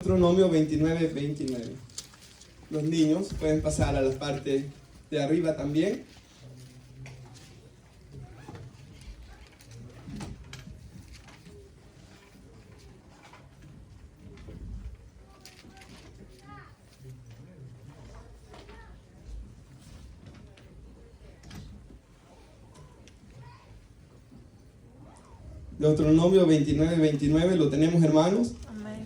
Deuteronomio 29:29. Los niños pueden pasar a la parte de arriba también. Deuteronomio 29:29, ¿lo tenemos, hermanos? Amén.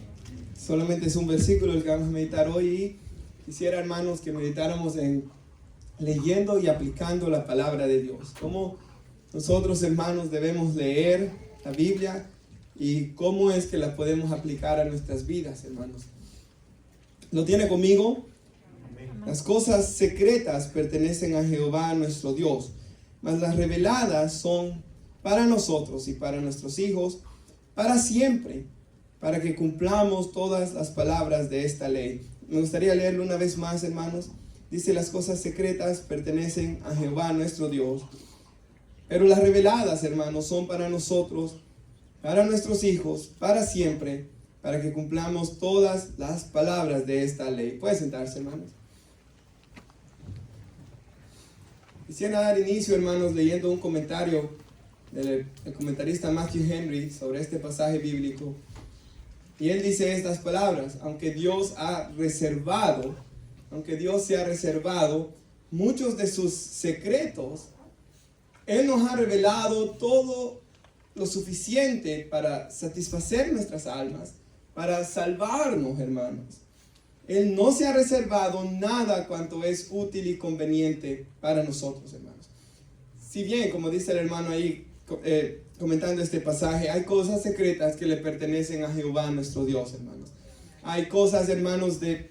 Solamente es un versículo el que vamos a meditar hoy y quisiera, hermanos, que meditáramos en leyendo y aplicando la palabra de Dios. Cómo nosotros, hermanos, debemos leer la Biblia y cómo es que la podemos aplicar a nuestras vidas, hermanos. ¿Lo tiene conmigo? Amén. Las cosas secretas pertenecen a Jehová nuestro Dios, mas las reveladas son para nosotros y para nuestros hijos, para siempre, para que cumplamos todas las palabras de esta ley. Me gustaría leerlo una vez más, hermanos. Dice: las cosas secretas pertenecen a Jehová nuestro Dios, pero las reveladas, hermanos, son para nosotros, para nuestros hijos, para siempre, para que cumplamos todas las palabras de esta ley. Puede sentarse, hermanos. Quisiera dar inicio, hermanos, leyendo un comentario del comentarista Matthew Henry sobre este pasaje bíblico. Y él dice estas palabras: aunque Dios se ha reservado muchos de sus secretos, Él nos ha revelado todo lo suficiente para satisfacer nuestras almas, para salvarnos, hermanos. Él no se ha reservado nada cuanto es útil y conveniente para nosotros, hermanos. Si bien, como dice el hermano ahí, comentando este pasaje, hay cosas secretas que le pertenecen a Jehová nuestro Dios, hermanos. Hay cosas, hermanos, de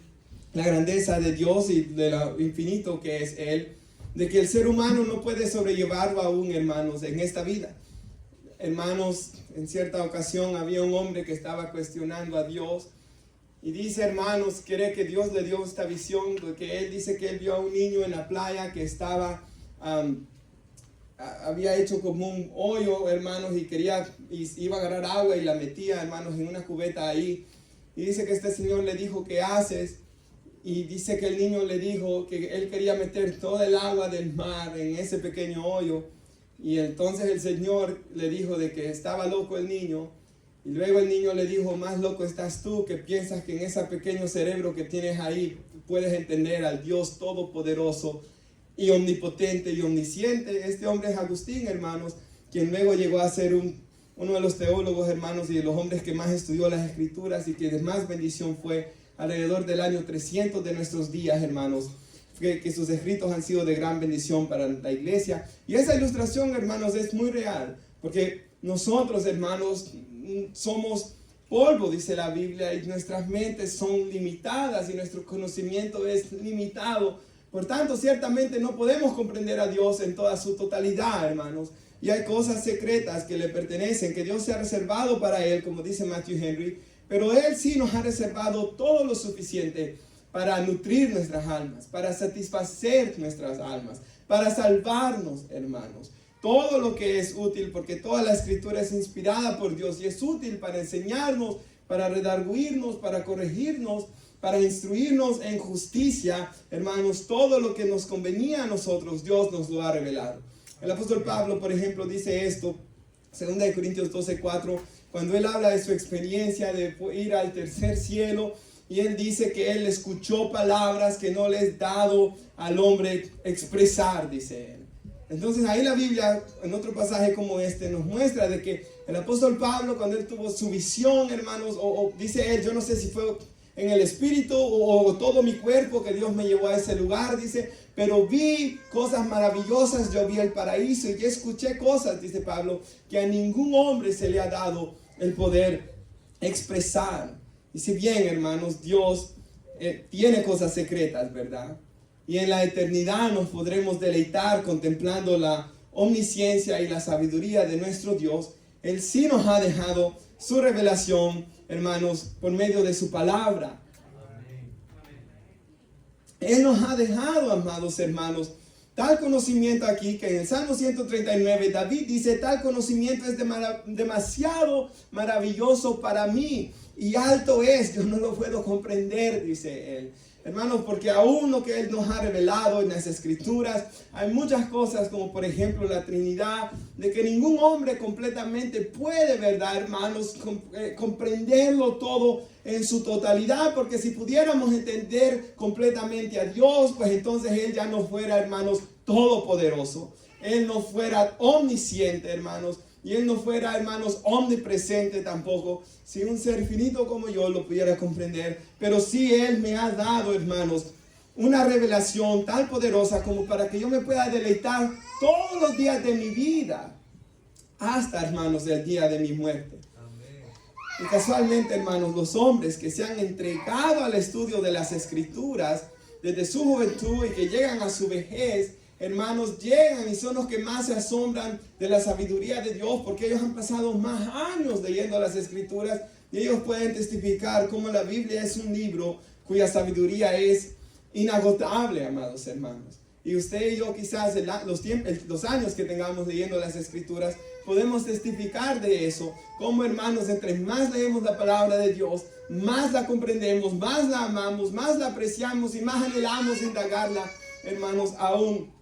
la grandeza de Dios y de lo infinito que es Él, de que el ser humano no puede sobrellevarlo aún, hermanos, en esta vida. Hermanos, en cierta ocasión había un hombre que estaba cuestionando a Dios y dice, hermanos, cree que Dios le dio esta visión, porque él dice que él vio a un niño en la playa que estaba había hecho como un hoyo, hermanos, y iba a agarrar agua y la metía, hermanos, en una cubeta ahí. Y dice que este señor le dijo: ¿qué haces? Y dice que el niño le dijo que él quería meter toda el agua del mar en ese pequeño hoyo. Y entonces el señor le dijo de que estaba loco el niño. Y luego el niño le dijo: más loco estás tú, que piensas que en ese pequeño cerebro que tienes ahí puedes entender al Dios todopoderoso y omnipotente y omnisciente. Este hombre es Agustín, hermanos, quien luego llegó a ser uno de los teólogos, hermanos, y de los hombres que más estudió las escrituras y que de más bendición fue alrededor del año 300 de nuestros días, hermanos, que sus escritos han sido de gran bendición para la iglesia. Y esa ilustración, hermanos, es muy real, porque nosotros, hermanos, somos polvo, dice la Biblia, y nuestras mentes son limitadas y nuestro conocimiento es limitado. Por tanto, ciertamente no podemos comprender a Dios en toda su totalidad, hermanos. Y hay cosas secretas que le pertenecen, que Dios se ha reservado para Él, como dice Matthew Henry. Pero Él sí nos ha reservado todo lo suficiente para nutrir nuestras almas, para satisfacer nuestras almas, para salvarnos, hermanos. Todo lo que es útil, porque toda la escritura es inspirada por Dios y es útil para enseñarnos, para redarguirnos, para corregirnos, para instruirnos en justicia, hermanos. Todo lo que nos convenía a nosotros, Dios nos lo ha revelado. El apóstol Pablo, por ejemplo, dice esto, 2 Corintios 12:4, cuando él habla de su experiencia de ir al tercer cielo, y él dice que él escuchó palabras que no le es dado al hombre expresar, dice él. Entonces ahí la Biblia, en otro pasaje como este, nos muestra de que el apóstol Pablo, cuando él tuvo su visión, hermanos, o dice él, yo no sé si fue en el espíritu o todo mi cuerpo que Dios me llevó a ese lugar, dice, pero vi cosas maravillosas, yo vi el paraíso y escuché cosas, dice Pablo, que a ningún hombre se le ha dado el poder expresar. Y si bien, hermanos, Dios tiene cosas secretas, ¿verdad? Y en la eternidad nos podremos deleitar contemplando la omnisciencia y la sabiduría de nuestro Dios. Él sí nos ha dejado su revelación, hermanos, por medio de su palabra. Él nos ha dejado, amados hermanos, tal conocimiento aquí, que en el Salmo 139 David dice: tal conocimiento es demasiado maravilloso para mí, y alto es, yo no lo puedo comprender, dice él. Hermanos, porque aún lo que Él nos ha revelado en las Escrituras, hay muchas cosas como por ejemplo la Trinidad, de que ningún hombre completamente puede, ¿verdad, hermanos? Comprenderlo todo en su totalidad, porque si pudiéramos entender completamente a Dios, pues entonces Él ya no fuera, hermanos, todopoderoso. Él no fuera omnisciente, hermanos. Y Él no fuera, hermanos, omnipresente tampoco, si un ser finito como yo lo pudiera comprender. Pero sí Él me ha dado, hermanos, una revelación tan poderosa como para que yo me pueda deleitar todos los días de mi vida, hasta, hermanos, el día de mi muerte. Amén. Y casualmente, hermanos, los hombres que se han entregado al estudio de las Escrituras desde su juventud y que llegan a su vejez, hermanos, llegan y son los que más se asombran de la sabiduría de Dios, porque ellos han pasado más años leyendo las Escrituras y ellos pueden testificar cómo la Biblia es un libro cuya sabiduría es inagotable, amados hermanos. Y usted y yo quizás los años que tengamos leyendo las Escrituras podemos testificar de eso, como hermanos, entre más leemos la palabra de Dios, más la comprendemos, más la amamos, más la apreciamos y más anhelamos indagarla, hermanos, aún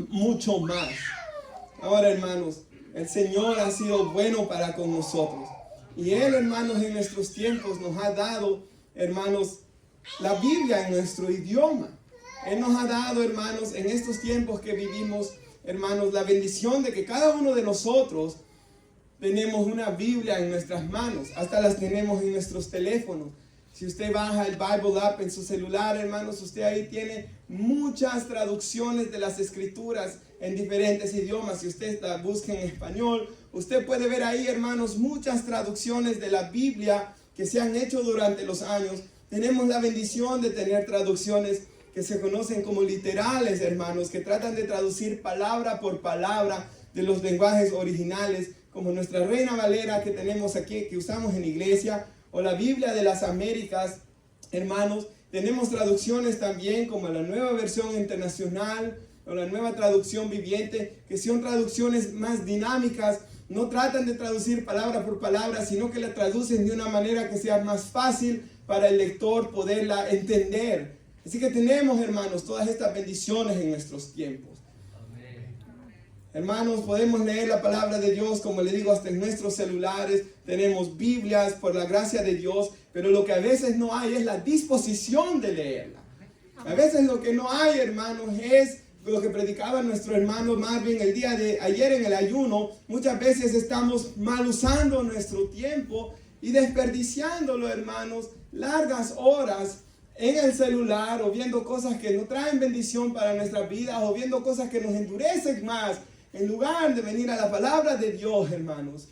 mucho más. Ahora, hermanos, el Señor ha sido bueno para con nosotros. Y Él, hermanos, en nuestros tiempos nos ha dado, hermanos, la Biblia en nuestro idioma. Él nos ha dado, hermanos, en estos tiempos que vivimos, hermanos, la bendición de que cada uno de nosotros tenemos una Biblia en nuestras manos. Hasta las tenemos en nuestros teléfonos. Si usted baja el Bible App en su celular, hermanos, usted ahí tiene muchas traducciones de las Escrituras en diferentes idiomas. Si usted la busca en español, usted puede ver ahí, hermanos, muchas traducciones de la Biblia que se han hecho durante los años. Tenemos la bendición de tener traducciones que se conocen como literales, hermanos, que tratan de traducir palabra por palabra de los lenguajes originales, como nuestra Reina Valera que tenemos aquí, que usamos en iglesia, o la Biblia de las Américas, hermanos. Tenemos traducciones también como la Nueva Versión Internacional o la Nueva Traducción Viviente, que son traducciones más dinámicas. No tratan de traducir palabra por palabra, sino que la traducen de una manera que sea más fácil para el lector poderla entender. Así que tenemos, hermanos, todas estas bendiciones en nuestros tiempos. Hermanos, podemos leer la palabra de Dios, como le digo, hasta en nuestros celulares. Tenemos Biblias por la gracia de Dios, pero lo que a veces no hay es la disposición de leerla. A veces lo que no hay, hermanos, es lo que predicaba nuestro hermano Marvin el día de ayer en el ayuno. Muchas veces estamos mal usando nuestro tiempo y desperdiciándolo, hermanos, largas horas en el celular, o viendo cosas que no traen bendición para nuestras vidas, o viendo cosas que nos endurecen más, en lugar de venir a la palabra de Dios, hermanos.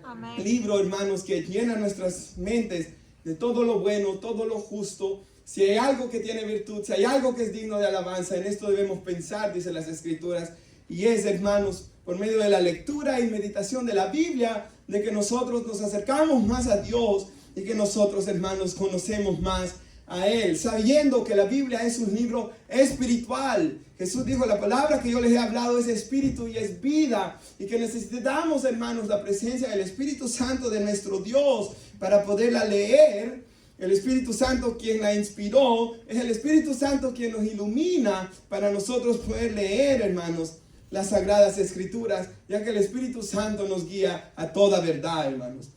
Amén. Libro, hermanos, que llena nuestras mentes de todo lo bueno, todo lo justo. Si hay algo que tiene virtud, si hay algo que es digno de alabanza, en esto debemos pensar, dicen las Escrituras. Y es, hermanos, por medio de la lectura y meditación de la Biblia, de que nosotros nos acercamos más a Dios y que nosotros, hermanos, conocemos más a Él, sabiendo que la Biblia es un libro espiritual. Jesús dijo, la palabra que yo les he hablado es espíritu y es vida, y que necesitamos, hermanos, la presencia del Espíritu Santo de nuestro Dios para poderla leer. El Espíritu Santo quien la inspiró, es el Espíritu Santo quien nos ilumina para nosotros poder leer, hermanos, las Sagradas Escrituras, ya que el Espíritu Santo nos guía a toda verdad, hermanos.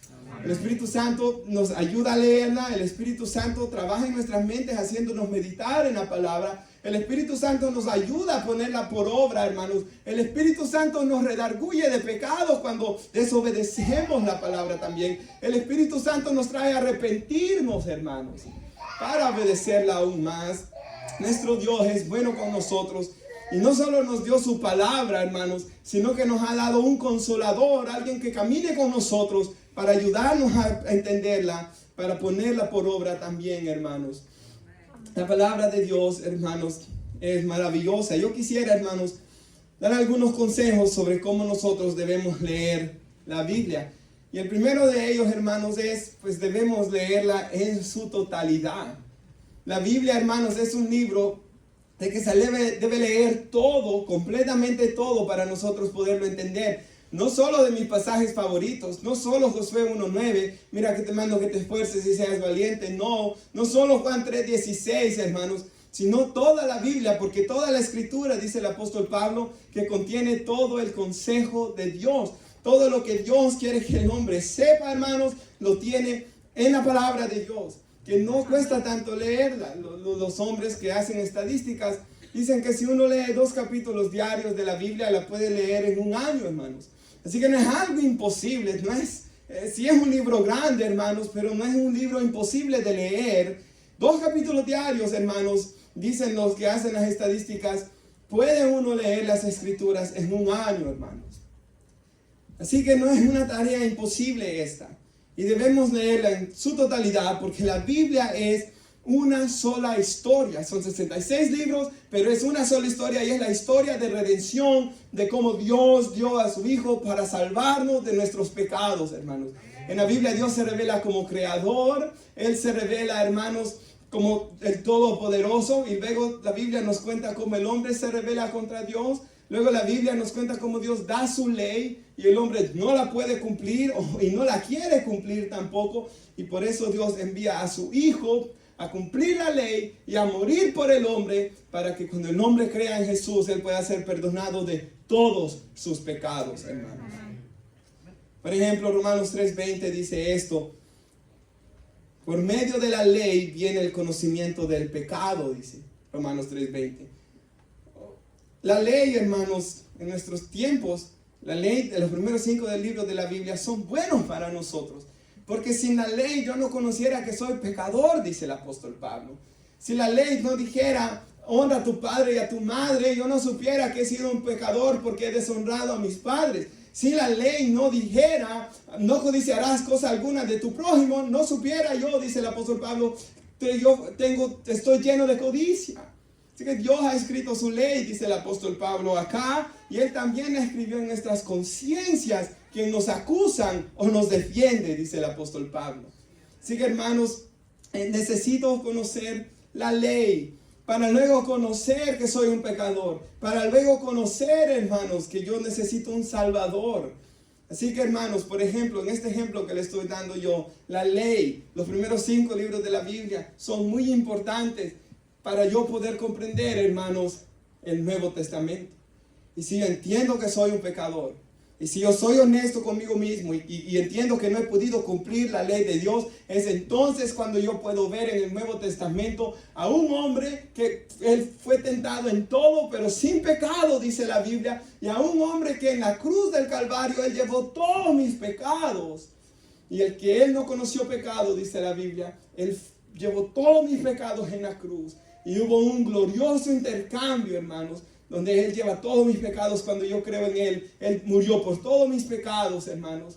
El Espíritu Santo nos ayuda a leerla. El Espíritu Santo trabaja en nuestras mentes haciéndonos meditar en la palabra. El Espíritu Santo nos ayuda a ponerla por obra, hermanos. El Espíritu Santo nos redarguye de pecados cuando desobedecemos la palabra también. El Espíritu Santo nos trae a arrepentirnos, hermanos, para obedecerla aún más. Nuestro Dios es bueno con nosotros. Y no solo nos dio su palabra, hermanos, sino que nos ha dado un consolador, alguien que camine con nosotros para ayudarnos a entenderla, para ponerla por obra también, hermanos. La palabra de Dios, hermanos, es maravillosa. Yo quisiera, hermanos, dar algunos consejos sobre cómo nosotros debemos leer la Biblia. Y el primero de ellos, hermanos, es, pues debemos leerla en su totalidad. La Biblia, hermanos, es un libro de que se debe leer todo, completamente todo, para nosotros poderlo entender. no solo de mis pasajes favoritos, no solo Josué 1:9, mira que te mando que te esfuerces y seas valiente, no solo Juan 3:16, hermanos, sino toda la Biblia, porque toda la escritura, dice el apóstol Pablo, que contiene todo el consejo de Dios. Todo lo que Dios quiere que el hombre sepa, hermanos, lo tiene en la palabra de Dios, que no cuesta tanto leerla. Los hombres que hacen estadísticas dicen que si uno lee 2 capítulos diarios de la Biblia, la puede leer en un año, hermanos. Así que no es algo imposible, no es, sí es un libro grande, hermanos, pero no es un libro imposible de leer. 2 capítulos diarios, hermanos, dicen los que hacen las estadísticas, puede uno leer las escrituras en un año, hermanos. Así que no es una tarea imposible esta. Y debemos leerla en su totalidad, porque la Biblia es una sola historia. Son 66 libros, pero es una sola historia, y es la historia de redención, de cómo Dios dio a su Hijo para salvarnos de nuestros pecados, hermanos. En la Biblia Dios se revela como creador, Él se revela, hermanos, como el Todopoderoso, y luego la Biblia nos cuenta cómo el hombre se revela contra Dios. Luego la Biblia nos cuenta cómo Dios da su ley y el hombre no la puede cumplir y no la quiere cumplir tampoco, y por eso Dios envía a su Hijo a cumplir la ley y a morir por el hombre, para que cuando el hombre crea en Jesús, él pueda ser perdonado de todos sus pecados, hermanos. Por ejemplo, Romanos 3:20 dice esto: por medio de la ley viene el conocimiento del pecado, dice Romanos 3:20. La ley, hermanos, en nuestros tiempos, la ley de los primeros 5 del libro de la Biblia son buenos para nosotros. Porque sin la ley yo no conociera que soy pecador, dice el apóstol Pablo. Si la ley no dijera, honra a tu padre y a tu madre, yo no supiera que he sido un pecador porque he deshonrado a mis padres. Si la ley no dijera, no codiciarás cosa alguna de tu prójimo, no supiera yo, dice el apóstol Pablo, estoy lleno de codicia. Así que Dios ha escrito su ley, dice el apóstol Pablo acá, y Él también la escribió en nuestras conciencias, quien nos acusan o nos defiende, dice el apóstol Pablo. Así que, hermanos, necesito conocer la ley para luego conocer que soy un pecador, para luego conocer, hermanos, que yo necesito un Salvador. Así que, hermanos, por ejemplo, en este ejemplo que le estoy dando yo, la ley, los primeros 5 libros de la Biblia son muy importantes para yo poder comprender, hermanos, el Nuevo Testamento. Y si yo entiendo que soy un pecador, y si yo soy honesto conmigo mismo y entiendo que no he podido cumplir la ley de Dios, es entonces cuando yo puedo ver en el Nuevo Testamento a un hombre que él fue tentado en todo, pero sin pecado, dice la Biblia, y a un hombre que en la cruz del Calvario él llevó todos mis pecados. Y el que él no conoció pecado, dice la Biblia, él llevó todos mis pecados en la cruz. Y hubo un glorioso intercambio, hermanos, donde Él lleva todos mis pecados cuando yo creo en Él. Él murió por todos mis pecados, hermanos.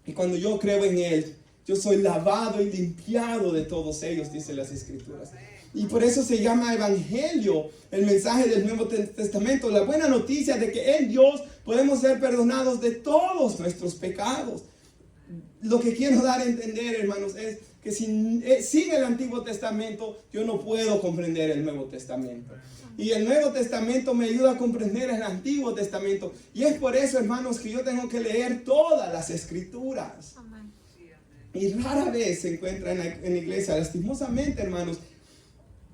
Y cuando yo creo en Él, yo soy lavado y limpiado de todos ellos, dice las Escrituras. Y por eso se llama Evangelio, el mensaje del Nuevo Testamento, la buena noticia de que en Dios podemos ser perdonados de todos nuestros pecados. Lo que quiero dar a entender, hermanos, es que sin el Antiguo Testamento yo no puedo comprender el Nuevo Testamento. Y el Nuevo Testamento me ayuda a comprender el Antiguo Testamento. Y es por eso, hermanos, que yo tengo que leer todas las Escrituras. Amén. Y rara vez se encuentra en la iglesia, lastimosamente, hermanos,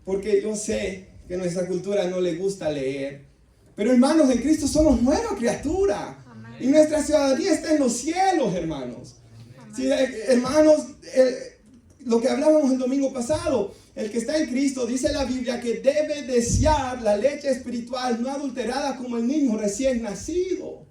porque yo sé que a nuestra cultura no le gusta leer. Pero, hermanos, en Cristo somos nueva criatura. Amén. Y nuestra ciudadanía está en los cielos, hermanos. Sí, hermanos, lo que hablábamos el domingo pasado, el que está en Cristo, dice la Biblia que debe desear la leche espiritual no adulterada como el niño recién nacido.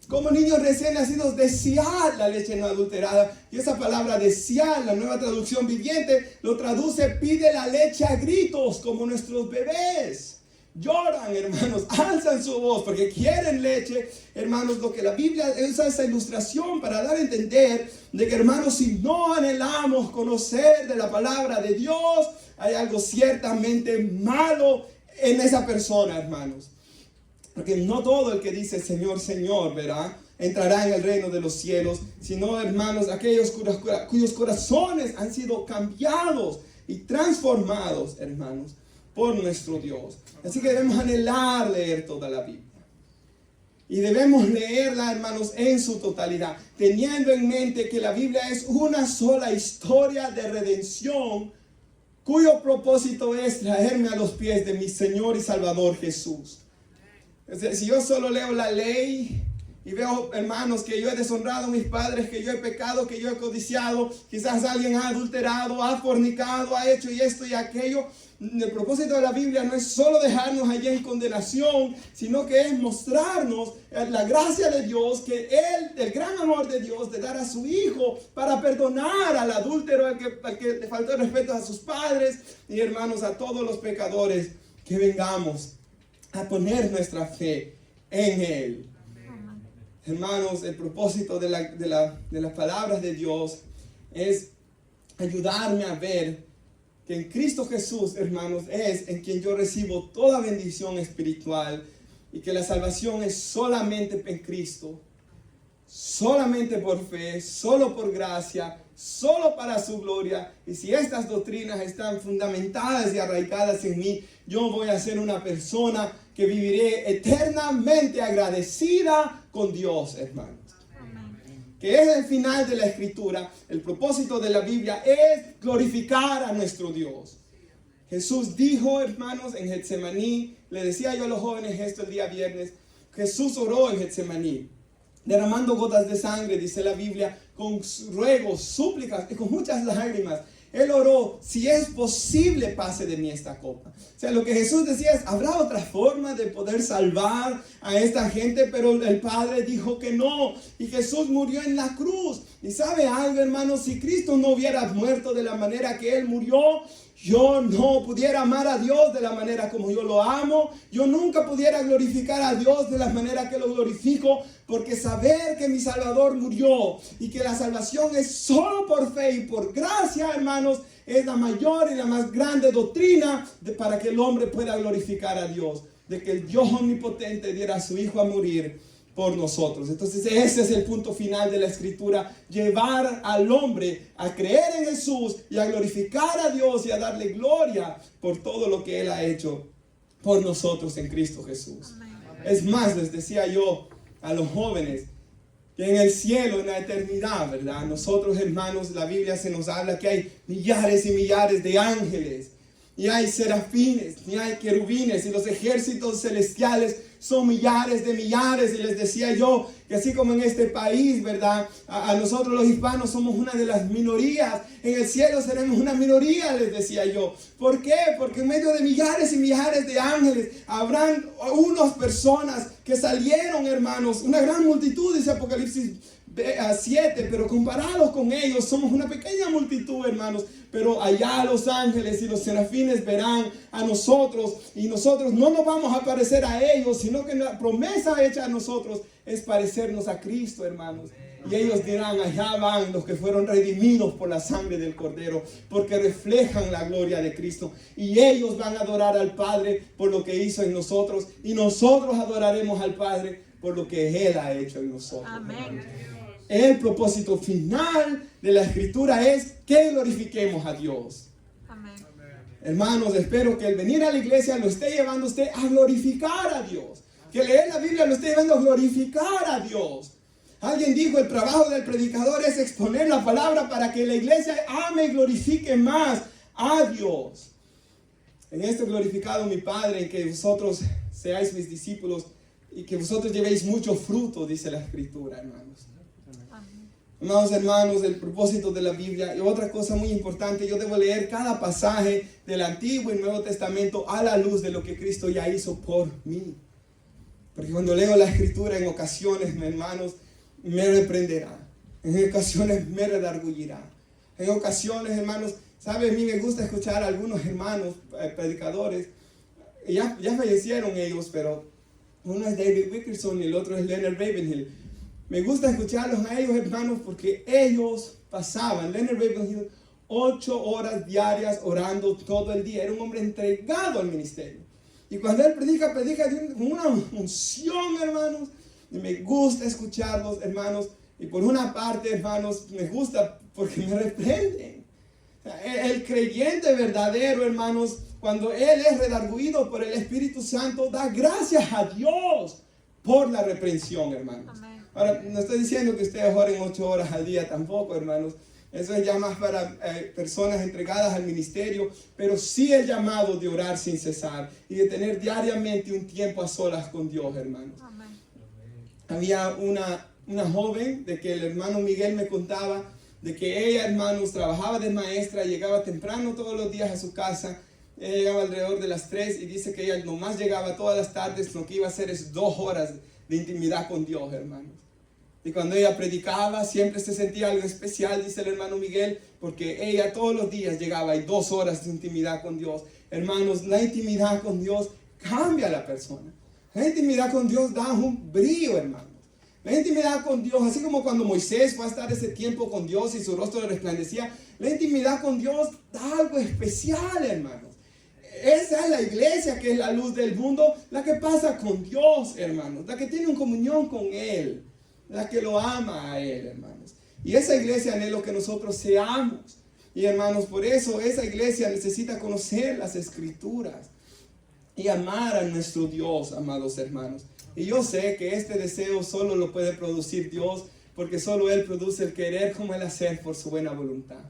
Como niños recién nacidos, desear la leche no adulterada. Y esa palabra desear, la Nueva Traducción Viviente, lo traduce: pide la leche a gritos, como nuestros bebés. Lloran, hermanos, alzan su voz porque quieren leche. Hermanos, lo que la Biblia usa esa ilustración para dar a entender de que, hermanos, si no anhelamos conocer de la palabra de Dios, hay algo ciertamente malo en esa persona, hermanos. Porque no todo el que dice Señor, Señor, ¿verdad?, entrará en el reino de los cielos, sino, hermanos, aquellos cuyos corazones han sido cambiados y transformados, hermanos, por nuestro Dios. Así que debemos anhelar leer toda la Biblia. Y debemos leerla, hermanos, en su totalidad, teniendo en mente que la Biblia es una sola historia de redención, cuyo propósito es traerme a los pies de mi Señor y Salvador Jesús. Si yo solo leo la ley y veo, hermanos, que yo he deshonrado a mis padres, que yo he pecado, que yo he codiciado, quizás alguien ha adulterado, ha fornicado, ha hecho y esto y aquello. El propósito de la Biblia no es solo dejarnos allí en condenación, sino que es mostrarnos la gracia de Dios, que el gran amor de Dios de dar a su Hijo para perdonar al adúltero, al que le faltó el respeto a sus padres y hermanos, a todos los pecadores, que vengamos a poner nuestra fe en Él. Hermanos, el propósito de las palabras de Dios es ayudarme a ver que en Cristo Jesús, hermanos, es en quien yo recibo toda bendición espiritual y que la salvación es solamente en Cristo, solamente por fe, solo por gracia, solo para su gloria. Y si estas doctrinas están fundamentadas y arraigadas en mí, yo voy a ser una persona que viviré eternamente agradecida con Dios, hermanos. Que es el final de la Escritura. El propósito de la Biblia es glorificar a nuestro Dios. Jesús dijo, hermanos, en Getsemaní, le decía yo a los jóvenes esto el día viernes, Jesús oró en Getsemaní, derramando gotas de sangre, dice la Biblia, con ruegos, súplicas y con muchas lágrimas. Él oró, si es posible, pase de mí esta copa. O sea, lo que Jesús decía es, habrá otra forma de poder salvar a esta gente, pero el Padre dijo que no. Y Jesús murió en la cruz. Y sabe algo, hermanos, si Cristo no hubiera muerto de la manera que Él murió, yo no pudiera amar a Dios de la manera como yo lo amo. Yo nunca pudiera glorificar a Dios de la manera que lo glorifico, porque saber que mi Salvador murió y que la salvación es solo por fe y por gracia, hermanos, es la mayor y la más grande doctrina para que el hombre pueda glorificar a Dios. De que el Dios omnipotente diera a su Hijo a morir por nosotros. Entonces ese es el punto final de la Escritura, llevar al hombre a creer en Jesús y a glorificar a Dios y a darle gloria por todo lo que Él ha hecho por nosotros en Cristo Jesús. Amén. Es más, les decía yo a los jóvenes que en el cielo, en la eternidad, ¿verdad? Nosotros, hermanos, la Biblia se nos habla que hay millares y millares de ángeles, y hay serafines, y hay querubines, y los ejércitos celestiales son millares de millares. Y les decía yo que así como en este país, ¿verdad? A nosotros los hispanos somos una de las minorías. En el cielo seremos una minoría, les decía yo. ¿Por qué? Porque en medio de millares y millares de ángeles habrán unas personas que salieron, hermanos, una gran multitud, dice Apocalipsis 7, pero comparados con ellos somos una pequeña multitud, hermanos. Pero allá los ángeles y los serafines verán a nosotros, y nosotros no nos vamos a parecer a ellos, sino que la promesa hecha a nosotros es parecernos a Cristo, hermanos. Y ellos dirán, allá van los que fueron redimidos por la sangre del Cordero, porque reflejan la gloria de Cristo. Y ellos van a adorar al Padre por lo que hizo en nosotros, y nosotros adoraremos al Padre por lo que Él ha hecho en nosotros. Amén. El propósito final de la Escritura es que glorifiquemos a Dios. Amén. Hermanos, espero que el venir a la iglesia lo esté llevando usted a glorificar a Dios. Que leer la Biblia lo esté llevando a glorificar a Dios. Alguien dijo, el trabajo del predicador es exponer la palabra para que la iglesia ame y glorifique más a Dios. En esto glorificado mi Padre, en que vosotros seáis mis discípulos y que vosotros llevéis mucho fruto, dice la Escritura, hermanos. Amados hermanos, el propósito de la Biblia, y otra cosa muy importante, yo debo leer cada pasaje del Antiguo y Nuevo Testamento a la luz de lo que Cristo ya hizo por mí. Porque cuando leo la Escritura en ocasiones, hermanos, me reprenderá. En ocasiones me redarguirá. En ocasiones, hermanos, ¿sabe? A mí me gusta escuchar a algunos hermanos predicadores. Ya fallecieron ellos, pero uno es David Wilkerson y el otro es Leonard Ravenhill. Me gusta escucharlos a ellos, hermanos, porque ellos pasaban, Leonard Ravenhill, 8 horas diarias orando todo el día. Era un hombre entregado al ministerio. Y cuando él predica con una unción, hermanos. Y me gusta escucharlos, hermanos. Y por una parte, hermanos, me gusta porque me reprenden. El creyente verdadero, hermanos, cuando él es redarguido por el Espíritu Santo, da gracias a Dios por la reprensión, hermanos. Amén. Ahora, no estoy diciendo que ustedes oren 8 horas al día tampoco, hermanos. Eso es ya más para personas entregadas al ministerio, pero sí el llamado de orar sin cesar y de tener diariamente un tiempo a solas con Dios, hermanos. Amén. Había una joven de que el hermano Miguel me contaba de que ella, hermanos, trabajaba de maestra, llegaba temprano todos los días a su casa. Ella llegaba alrededor de las 3 y dice que ella nomás llegaba todas las tardes, lo que iba a hacer es 2 horas de intimidad con Dios, hermanos. Y cuando ella predicaba, siempre se sentía algo especial, dice el hermano Miguel, porque ella todos los días llegaba y 2 horas de intimidad con Dios. Hermanos, la intimidad con Dios cambia a la persona. La intimidad con Dios da un brillo, hermanos. La intimidad con Dios, así como cuando Moisés fue a estar ese tiempo con Dios y su rostro le resplandecía, la intimidad con Dios da algo especial, hermanos. Esa es la iglesia que es la luz del mundo, la que pasa con Dios, hermanos, la que tiene una comunión con Él, la que lo ama a Él, hermanos. Y esa iglesia anhelo que nosotros seamos. Y hermanos, por eso esa iglesia necesita conocer las Escrituras y amar a nuestro Dios, amados hermanos. Y yo sé que este deseo solo lo puede producir Dios, porque solo Él produce el querer como el hacer por su buena voluntad.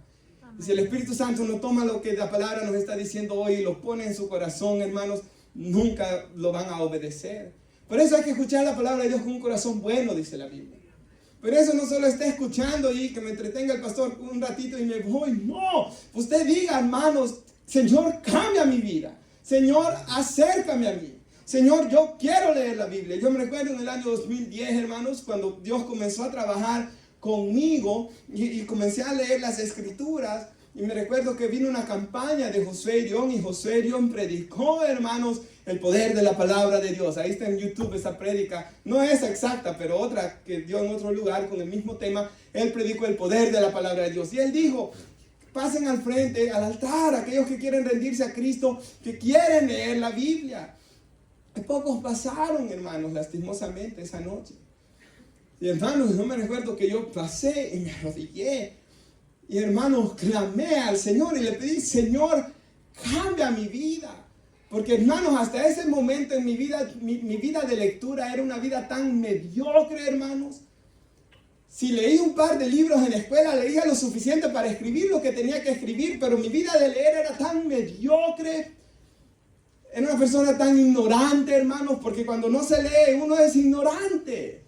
Y si el Espíritu Santo no toma lo que la palabra nos está diciendo hoy y lo pone en su corazón, hermanos, nunca lo van a obedecer. Por eso hay que escuchar la palabra de Dios con un corazón bueno, dice la Biblia. Pero eso no solo está escuchando y que me entretenga el pastor un ratito y me voy. No, usted diga, hermanos, Señor, cambia mi vida. Señor, acércame a mí. Señor, yo quiero leer la Biblia. Yo me recuerdo en el año 2010, hermanos, cuando Dios comenzó a trabajar conmigo y comencé a leer las Escrituras. Y me recuerdo que vino una campaña de Josué Irión y Josué Irión predicó, hermanos, el poder de la palabra de Dios. Ahí está en YouTube esa prédica. No es exacta, pero otra que dio en otro lugar con el mismo tema. Él predicó el poder de la palabra de Dios. Y él dijo, pasen al frente, al altar, aquellos que quieren rendirse a Cristo, que quieren leer la Biblia. Y pocos pasaron, hermanos, lastimosamente esa noche. Y hermanos, yo me recuerdo que yo pasé y me arrodillé. Y hermanos, clamé al Señor y le pedí, Señor, cambia mi vida. Porque hermanos, hasta ese momento en mi vida de lectura era una vida tan mediocre, hermanos. Si leí un par de libros en la escuela, leía lo suficiente para escribir lo que tenía que escribir, pero mi vida de leer era tan mediocre. Era una persona tan ignorante, hermanos, porque cuando no se lee, uno es ignorante.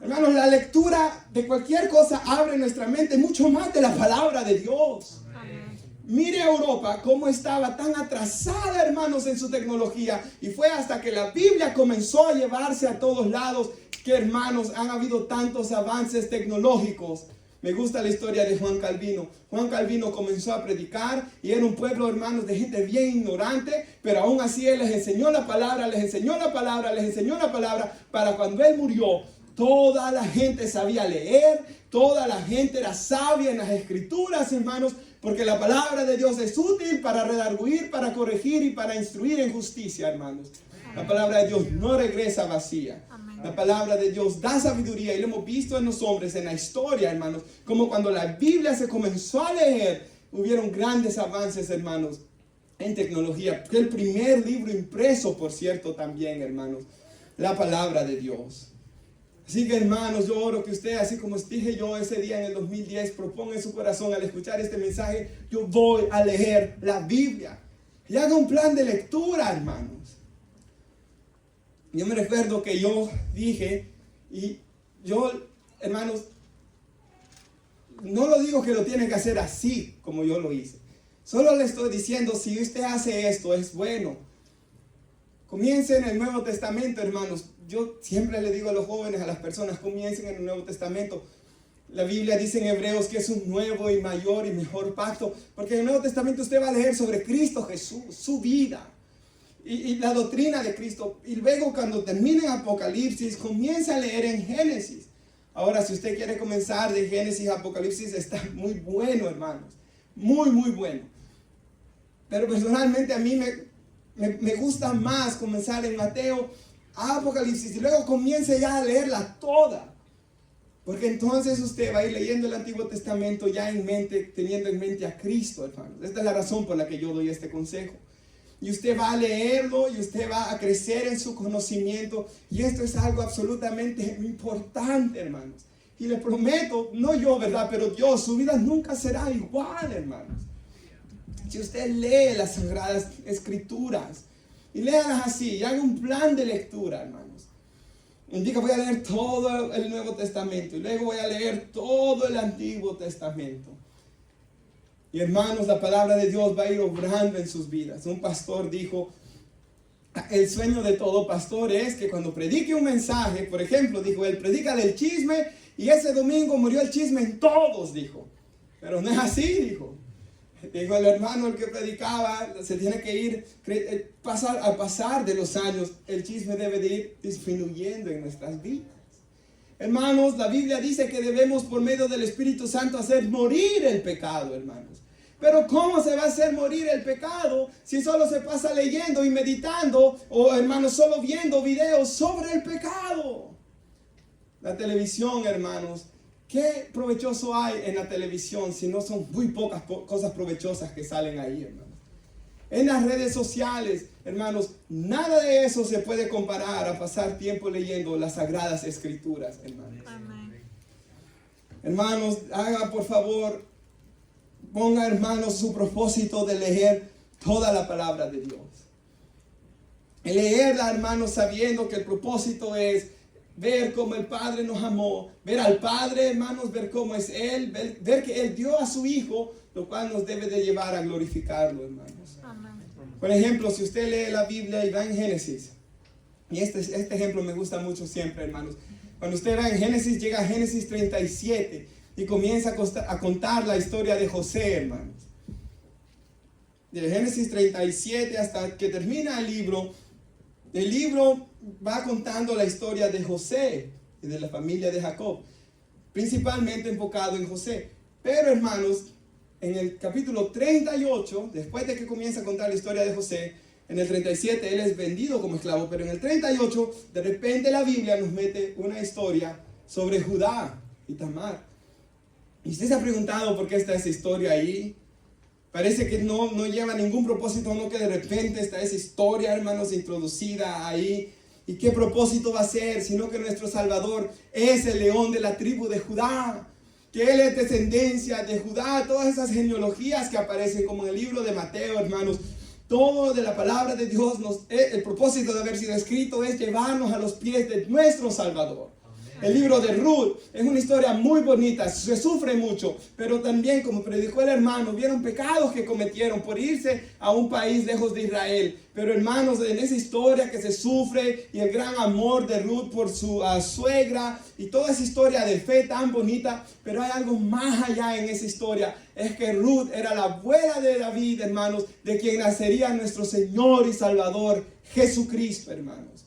Hermanos, la lectura de cualquier cosa abre nuestra mente mucho más de la palabra de Dios. Amén. Mire Europa cómo estaba tan atrasada, hermanos, en su tecnología. Y fue hasta que la Biblia comenzó a llevarse a todos lados que, hermanos, han habido tantos avances tecnológicos. Me gusta la historia de Juan Calvino. Juan Calvino comenzó a predicar y era un pueblo, hermanos, de gente bien ignorante, pero aún así él les enseñó la palabra, les enseñó la palabra, les enseñó la palabra, para cuando él murió, toda la gente sabía leer, toda la gente era sabia en las Escrituras, hermanos, porque la palabra de Dios es útil para redarguir, para corregir y para instruir en justicia, hermanos. La palabra de Dios no regresa vacía. La palabra de Dios da sabiduría y lo hemos visto en los hombres, en la historia, hermanos, como cuando la Biblia se comenzó a leer, hubieron grandes avances, hermanos, en tecnología. El primer libro impreso, por cierto, también, hermanos, la palabra de Dios. Así que, hermanos, yo oro que usted, así como dije yo ese día en el 2010, proponga en su corazón al escuchar este mensaje, yo voy a leer la Biblia. Y haga un plan de lectura, hermanos. Yo me recuerdo que yo dije, y yo, hermanos, no lo digo que lo tiene que hacer así como yo lo hice. Solo le estoy diciendo, si usted hace esto, es bueno. Comience en el Nuevo Testamento, hermanos. Yo siempre le digo a los jóvenes, a las personas, comiencen en el Nuevo Testamento. La Biblia dice en Hebreos que es un nuevo y mayor y mejor pacto, porque en el Nuevo Testamento usted va a leer sobre Cristo Jesús, su vida. Y la doctrina de Cristo. Y luego cuando termine en Apocalipsis, comienza a leer en Génesis. Ahora, si usted quiere comenzar de Génesis a Apocalipsis, está muy bueno, hermanos. Muy, muy bueno. Pero personalmente a mí me gusta más comenzar en Mateo a Apocalipsis. Y luego comience ya a leerla toda. Porque entonces usted va a ir leyendo el Antiguo Testamento ya en mente, teniendo en mente a Cristo, hermanos. Esta es la razón por la que yo doy este consejo. y usted va a leerlo y usted va a crecer en su conocimiento. Y esto es algo absolutamente importante, hermanos. Y le prometo, no yo, ¿verdad? Pero Dios, su vida nunca será igual, hermanos. Si usted lee las Sagradas Escrituras y léalas así y haga un plan de lectura, hermanos. Indica, voy a leer todo el Nuevo Testamento y luego voy a leer todo el Antiguo Testamento. Y hermanos, la palabra de Dios va a ir obrando en sus vidas. Un pastor dijo, el sueño de todo pastor es que cuando predique un mensaje, por ejemplo, dijo, él predica del chisme y ese domingo murió el chisme en todos, dijo. Pero no es así, dijo. Dijo el hermano, el que predicaba, se tiene que ir, al pasar de los años, el chisme debe de ir disminuyendo en nuestras vidas. Hermanos, la Biblia dice que debemos por medio del Espíritu Santo hacer morir el pecado, hermanos. Pero ¿cómo se va a hacer morir el pecado si solo se pasa leyendo y meditando o, hermanos, solo viendo videos sobre el pecado? La televisión, hermanos, ¿qué provechoso hay en la televisión si no son muy pocas cosas provechosas que salen ahí, hermanos? En las redes sociales, hermanos, nada de eso se puede comparar a pasar tiempo leyendo las Sagradas Escrituras, hermanos. Amén. Hermanos, haga por favor, ponga, hermanos, su propósito de leer toda la palabra de Dios. El leerla, hermanos, sabiendo que el propósito es ver cómo el Padre nos amó, ver al Padre, hermanos, ver cómo es Él, ver que Él dio a su Hijo, lo cual nos debe de llevar a glorificarlo, hermanos. Amén. Por ejemplo, si usted lee la Biblia y va en Génesis, y este ejemplo me gusta mucho siempre, hermanos. Cuando usted va en Génesis, llega a Génesis 37 y comienza a contar la historia de José, hermanos. De Génesis 37 hasta que termina el libro va contando la historia de José y de la familia de Jacob, principalmente enfocado en José. Pero, hermanos, en el capítulo 38, después de que comienza a contar la historia de José, en el 37 él es vendido como esclavo, pero en el 38 de repente la Biblia nos mete una historia sobre Judá y Tamar. ¿Y usted se ha preguntado por qué está esa historia ahí? Parece que no lleva ningún propósito, no, que de repente está esa historia, hermanos, introducida ahí. ¿Y qué propósito va a ser? Sino que nuestro Salvador es el león de la tribu de Judá, que Él es descendencia de Judá. Todas esas genealogías que aparecen como en el libro de Mateo, hermanos, todo de la palabra de Dios, el propósito de haber sido escrito es llevarnos a los pies de nuestro Salvador. El libro de Ruth es una historia muy bonita, se sufre mucho, pero también, como predicó el hermano, vieron pecados que cometieron por irse a un país lejos de Israel. Pero, hermanos, en esa historia que se sufre y el gran amor de Ruth por su suegra y toda esa historia de fe tan bonita, pero hay algo más allá en esa historia. Es que Ruth era la abuela de David, hermanos, de quien nacería nuestro Señor y Salvador Jesucristo, hermanos.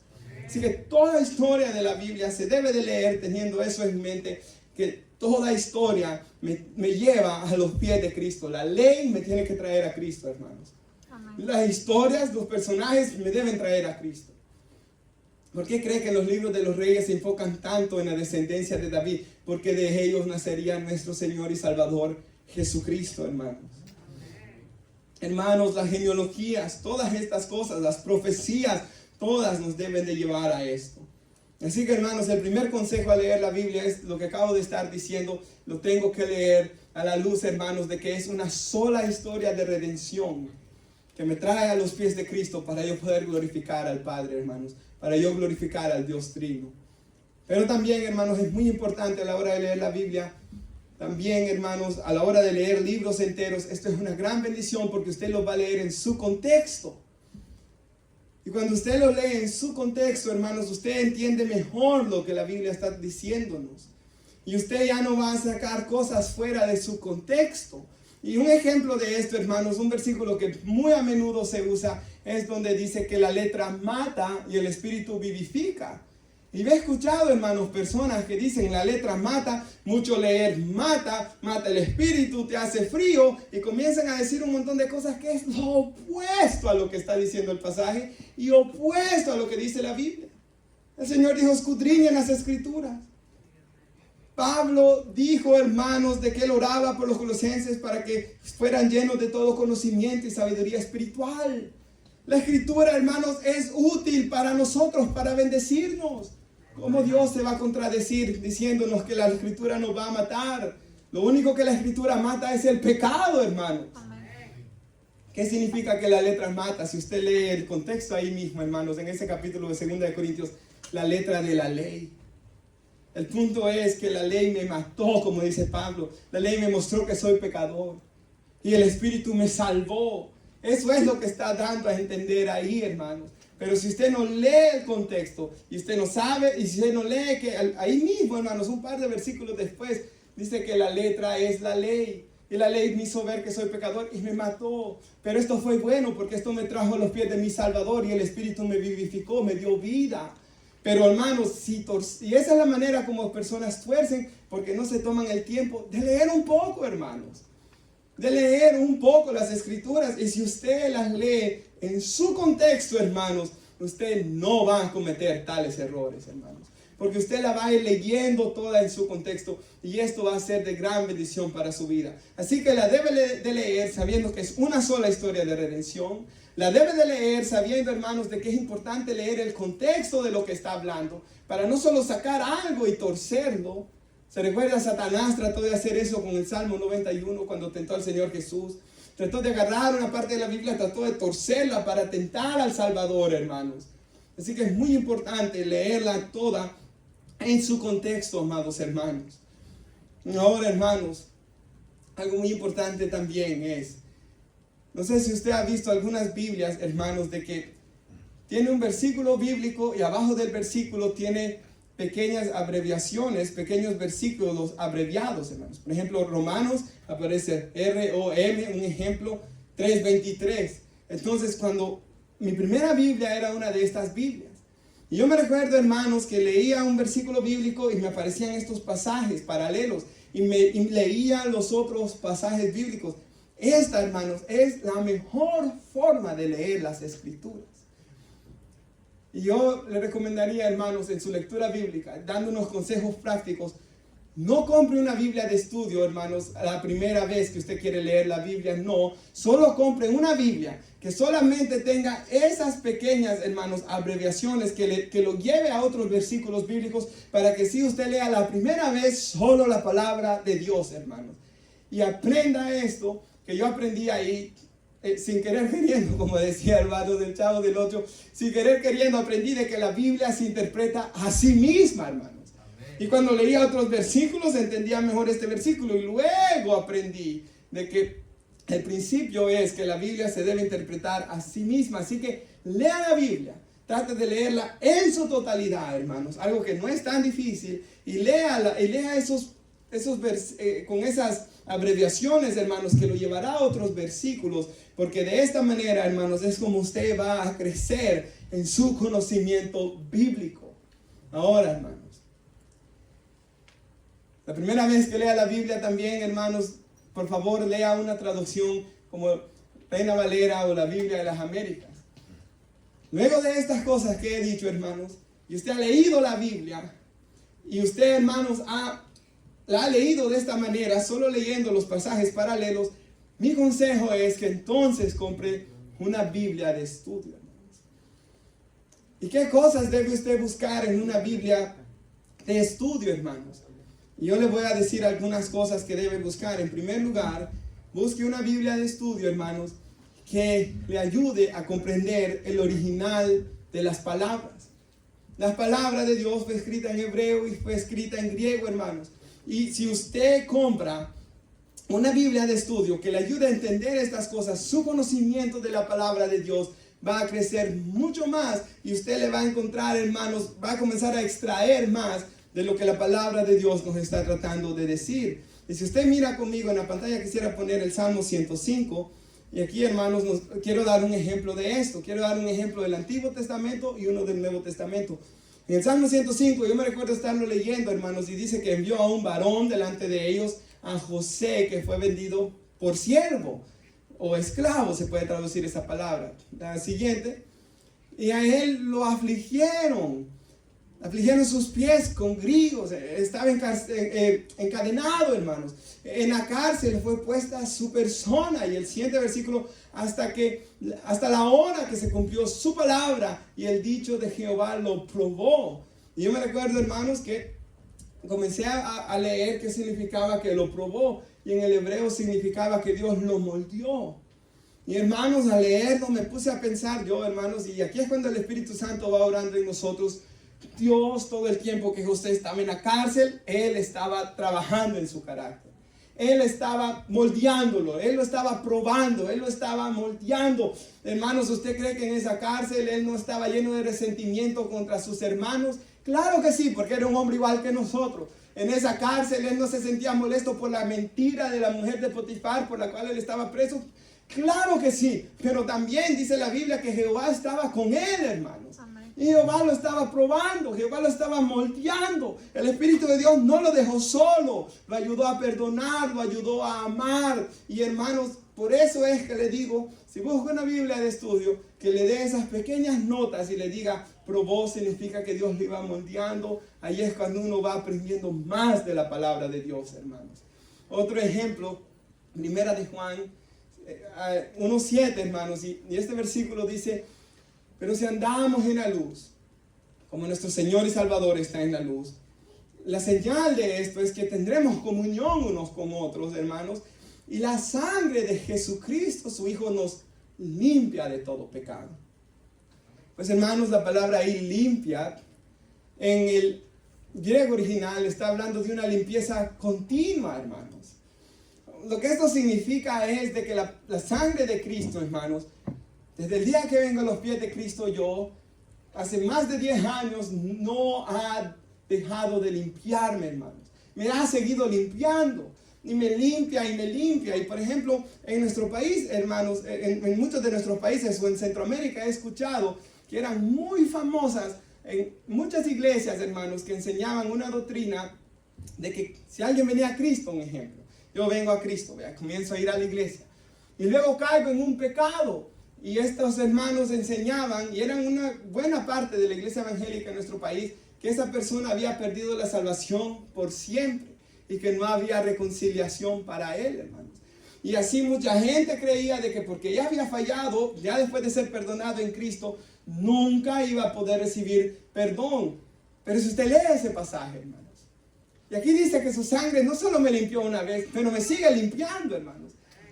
Así que toda historia de la Biblia se debe de leer teniendo eso en mente, que toda historia me lleva a los pies de Cristo. La ley me tiene que traer a Cristo, hermanos. Amén. Las historias, los personajes me deben traer a Cristo. ¿Por qué cree que los libros de los reyes se enfocan tanto en la descendencia de David? Porque de ellos nacería nuestro Señor y Salvador Jesucristo, hermanos. Hermanos, las genealogías, todas estas cosas, las profecías, todas nos deben de llevar a esto. Así que, hermanos, el primer consejo al leer la Biblia es lo que acabo de estar diciendo. Lo tengo que leer a la luz, hermanos, de que es una sola historia de redención que me trae a los pies de Cristo para yo poder glorificar al Padre, hermanos, para yo glorificar al Dios Trino. Pero también, hermanos, es muy importante a la hora de leer la Biblia. También, hermanos, a la hora de leer libros enteros, esto es una gran bendición porque usted los va a leer en su contexto. Y cuando usted lo lee en su contexto, hermanos, usted entiende mejor lo que la Biblia está diciéndonos. Y usted ya no va a sacar cosas fuera de su contexto. Y un ejemplo de esto, hermanos, un versículo que muy a menudo se usa, es donde dice que la letra mata y el espíritu vivifica. Y he escuchado, hermanos, personas que dicen la letra mata, mucho leer mata el espíritu, te hace frío, y comienzan a decir un montón de cosas que es lo opuesto a lo que está diciendo el pasaje y opuesto a lo que dice la Biblia. El Señor dijo, escudriñen las Escrituras. Pablo dijo, hermanos, de que él oraba por los colosenses para que fueran llenos de todo conocimiento y sabiduría espiritual. La escritura, hermanos, es útil para nosotros, para bendecirnos. ¿Cómo Dios se va a contradecir diciéndonos que la escritura nos va a matar? Lo único que la escritura mata es el pecado, hermanos. ¿Qué significa que la letra mata? Si usted lee el contexto ahí mismo, hermanos, en ese capítulo de 2 de Corintios, la letra de la ley. El punto es que la ley me mató, como dice Pablo. La ley me mostró que soy pecador. Y el Espíritu me salvó. Eso es lo que está dando a entender ahí, hermanos. Pero si usted no lee el contexto, y usted no sabe, y si usted no lee que ahí mismo, hermanos, un par de versículos después, dice que la letra es la ley. Y la ley me hizo ver que soy pecador y me mató. Pero esto fue bueno porque esto me trajo a los pies de mi Salvador y el Espíritu me vivificó, me dio vida. Pero hermanos, y esa es la manera como personas tuercen porque no se toman el tiempo de leer un poco, hermanos. De leer un poco las escrituras. Y si usted las lee en su contexto, hermanos, usted no va a cometer tales errores, hermanos. Porque usted la va a ir leyendo toda en su contexto y esto va a ser de gran bendición para su vida. Así que la debe de leer sabiendo que es una sola historia de redención. La debe de leer sabiendo, hermanos, de que es importante leer el contexto de lo que está hablando para no solo sacar algo y torcerlo. Se recuerda, Satanás trató de hacer eso con el Salmo 91 cuando tentó al Señor Jesús. Trató de agarrar una parte de la Biblia, trató de torcerla para tentar al Salvador, hermanos. Así que es muy importante leerla toda en su contexto, amados hermanos. Ahora, hermanos, algo muy importante también es, no sé si usted ha visto algunas Biblias, hermanos, de que tiene un versículo bíblico y abajo del versículo tiene pequeñas abreviaciones, pequeños versículos abreviados, hermanos. Por ejemplo, Romanos aparece R-O-M, un ejemplo, 3:23. Entonces, cuando mi primera Biblia era una de estas Biblias, y yo me recuerdo, hermanos, que leía un versículo bíblico y me aparecían estos pasajes paralelos y leía los otros pasajes bíblicos. Esta, hermanos, es la mejor forma de leer las escrituras. Y yo le recomendaría, hermanos, en su lectura bíblica, dando unos consejos prácticos, no compre una Biblia de estudio, hermanos, la primera vez que usted quiere leer la Biblia, no. Solo compre una Biblia que solamente tenga esas pequeñas, hermanos, abreviaciones que lo lleve a otros versículos bíblicos para que si usted lea la primera vez solo la palabra de Dios, hermanos. Y aprenda esto que yo aprendí ahí. Sin querer queriendo, como decía el vato del Chavo del 8, sin querer queriendo aprendí de que la Biblia se interpreta a sí misma, hermanos. Y cuando leía otros versículos entendía mejor este versículo y luego aprendí de que el principio es que la Biblia se debe interpretar a sí misma. Así que lea la Biblia, trate de leerla en su totalidad, hermanos, algo que no es tan difícil, y lea con esas abreviaciones, hermanos, que lo llevará a otros versículos, porque de esta manera, hermanos, es como usted va a crecer en su conocimiento bíblico. Ahora, hermanos, la primera vez que lea la Biblia también, hermanos, por favor, lea una traducción como Reina Valera o la Biblia de las Américas. Luego de estas cosas que he dicho, hermanos, y usted ha leído la Biblia, y usted, hermanos, la ha leído de esta manera, solo leyendo los pasajes paralelos, mi consejo es que entonces compre una Biblia de estudio, hermanos. ¿Y qué cosas debe usted buscar en una Biblia de estudio, hermanos? Y yo le voy a decir algunas cosas que debe buscar. En primer lugar, busque una Biblia de estudio, hermanos, que le ayude a comprender el original de las palabras. La palabra de Dios fue escrita en hebreo y fue escrita en griego, hermanos. Y si usted compra una Biblia de estudio que le ayude a entender estas cosas, su conocimiento de la palabra de Dios va a crecer mucho más y usted le va a encontrar, hermanos, va a comenzar a extraer más de lo que la palabra de Dios nos está tratando de decir. Y si usted mira conmigo en la pantalla, quisiera poner el Salmo 105. Y aquí, hermanos, quiero dar un ejemplo de esto. Quiero dar un ejemplo del Antiguo Testamento y uno del Nuevo Testamento. En el Salmo 105, yo me recuerdo estarlo leyendo, hermanos, y dice que envió a un varón delante de ellos, a José, que fue vendido por siervo o esclavo, se puede traducir esa palabra. La siguiente, y a él lo afligieron Afligieron sus pies con grillos, estaba encadenado, hermanos. En la cárcel fue puesta su persona. Y el siguiente versículo, hasta la hora que se cumplió su palabra y el dicho de Jehová lo probó. Y yo me recuerdo, hermanos, que comencé a leer qué significaba que lo probó. Y en el hebreo significaba que Dios lo moldeó. Y hermanos, al leerlo me puse a pensar yo, hermanos, y aquí es cuando el Espíritu Santo va orando en nosotros. Dios, todo el tiempo que José estaba en la cárcel, Él estaba trabajando en su carácter. Él estaba moldeándolo, Él lo estaba probando, Él lo estaba moldeando. Hermanos, ¿usted cree que en esa cárcel Él no estaba lleno de resentimiento contra sus hermanos? Claro que sí, porque era un hombre igual que nosotros. En esa cárcel Él no se sentía molesto por la mentira de la mujer de Potifar por la cual Él estaba preso. Claro que sí, pero también dice la Biblia que Jehová estaba con Él, hermanos. Y Jehová lo estaba probando, Jehová lo estaba moldeando. El Espíritu de Dios no lo dejó solo, lo ayudó a perdonar, lo ayudó a amar. Y hermanos, por eso es que le digo, si busca una Biblia de estudio, que le dé esas pequeñas notas y le diga, probó, significa que Dios lo iba moldeando. Ahí es cuando uno va aprendiendo más de la palabra de Dios, hermanos. Otro ejemplo, Primera de Juan 1:7, hermanos, y este versículo dice: pero si andamos en la luz, como nuestro Señor y Salvador está en la luz, la señal de esto es que tendremos comunión unos con otros, hermanos, y la sangre de Jesucristo, su Hijo, nos limpia de todo pecado. Pues, hermanos, la palabra ahí limpia, en el griego original está hablando de una limpieza continua, hermanos. Lo que esto significa es de que la sangre de Cristo, hermanos, desde el día que vengo a los pies de Cristo, yo, hace más de 10 años, no ha dejado de limpiarme, hermanos. Me ha seguido limpiando. Y me limpia y me limpia. Y por ejemplo, en nuestro país, hermanos, en muchos de nuestros países o en Centroamérica he escuchado que eran muy famosas en muchas iglesias, hermanos, que enseñaban una doctrina de que si alguien venía a Cristo, un ejemplo, yo vengo a Cristo, comienzo a ir a la iglesia y luego caigo en un pecado. Y estos hermanos enseñaban, y eran una buena parte de la iglesia evangélica en nuestro país, que esa persona había perdido la salvación por siempre y que no había reconciliación para él, hermanos. Y así mucha gente creía de que porque ya había fallado, ya después de ser perdonado en Cristo, nunca iba a poder recibir perdón. Pero si usted lee ese pasaje, hermanos, y aquí dice que su sangre no solo me limpió una vez, pero me sigue limpiando, hermanos.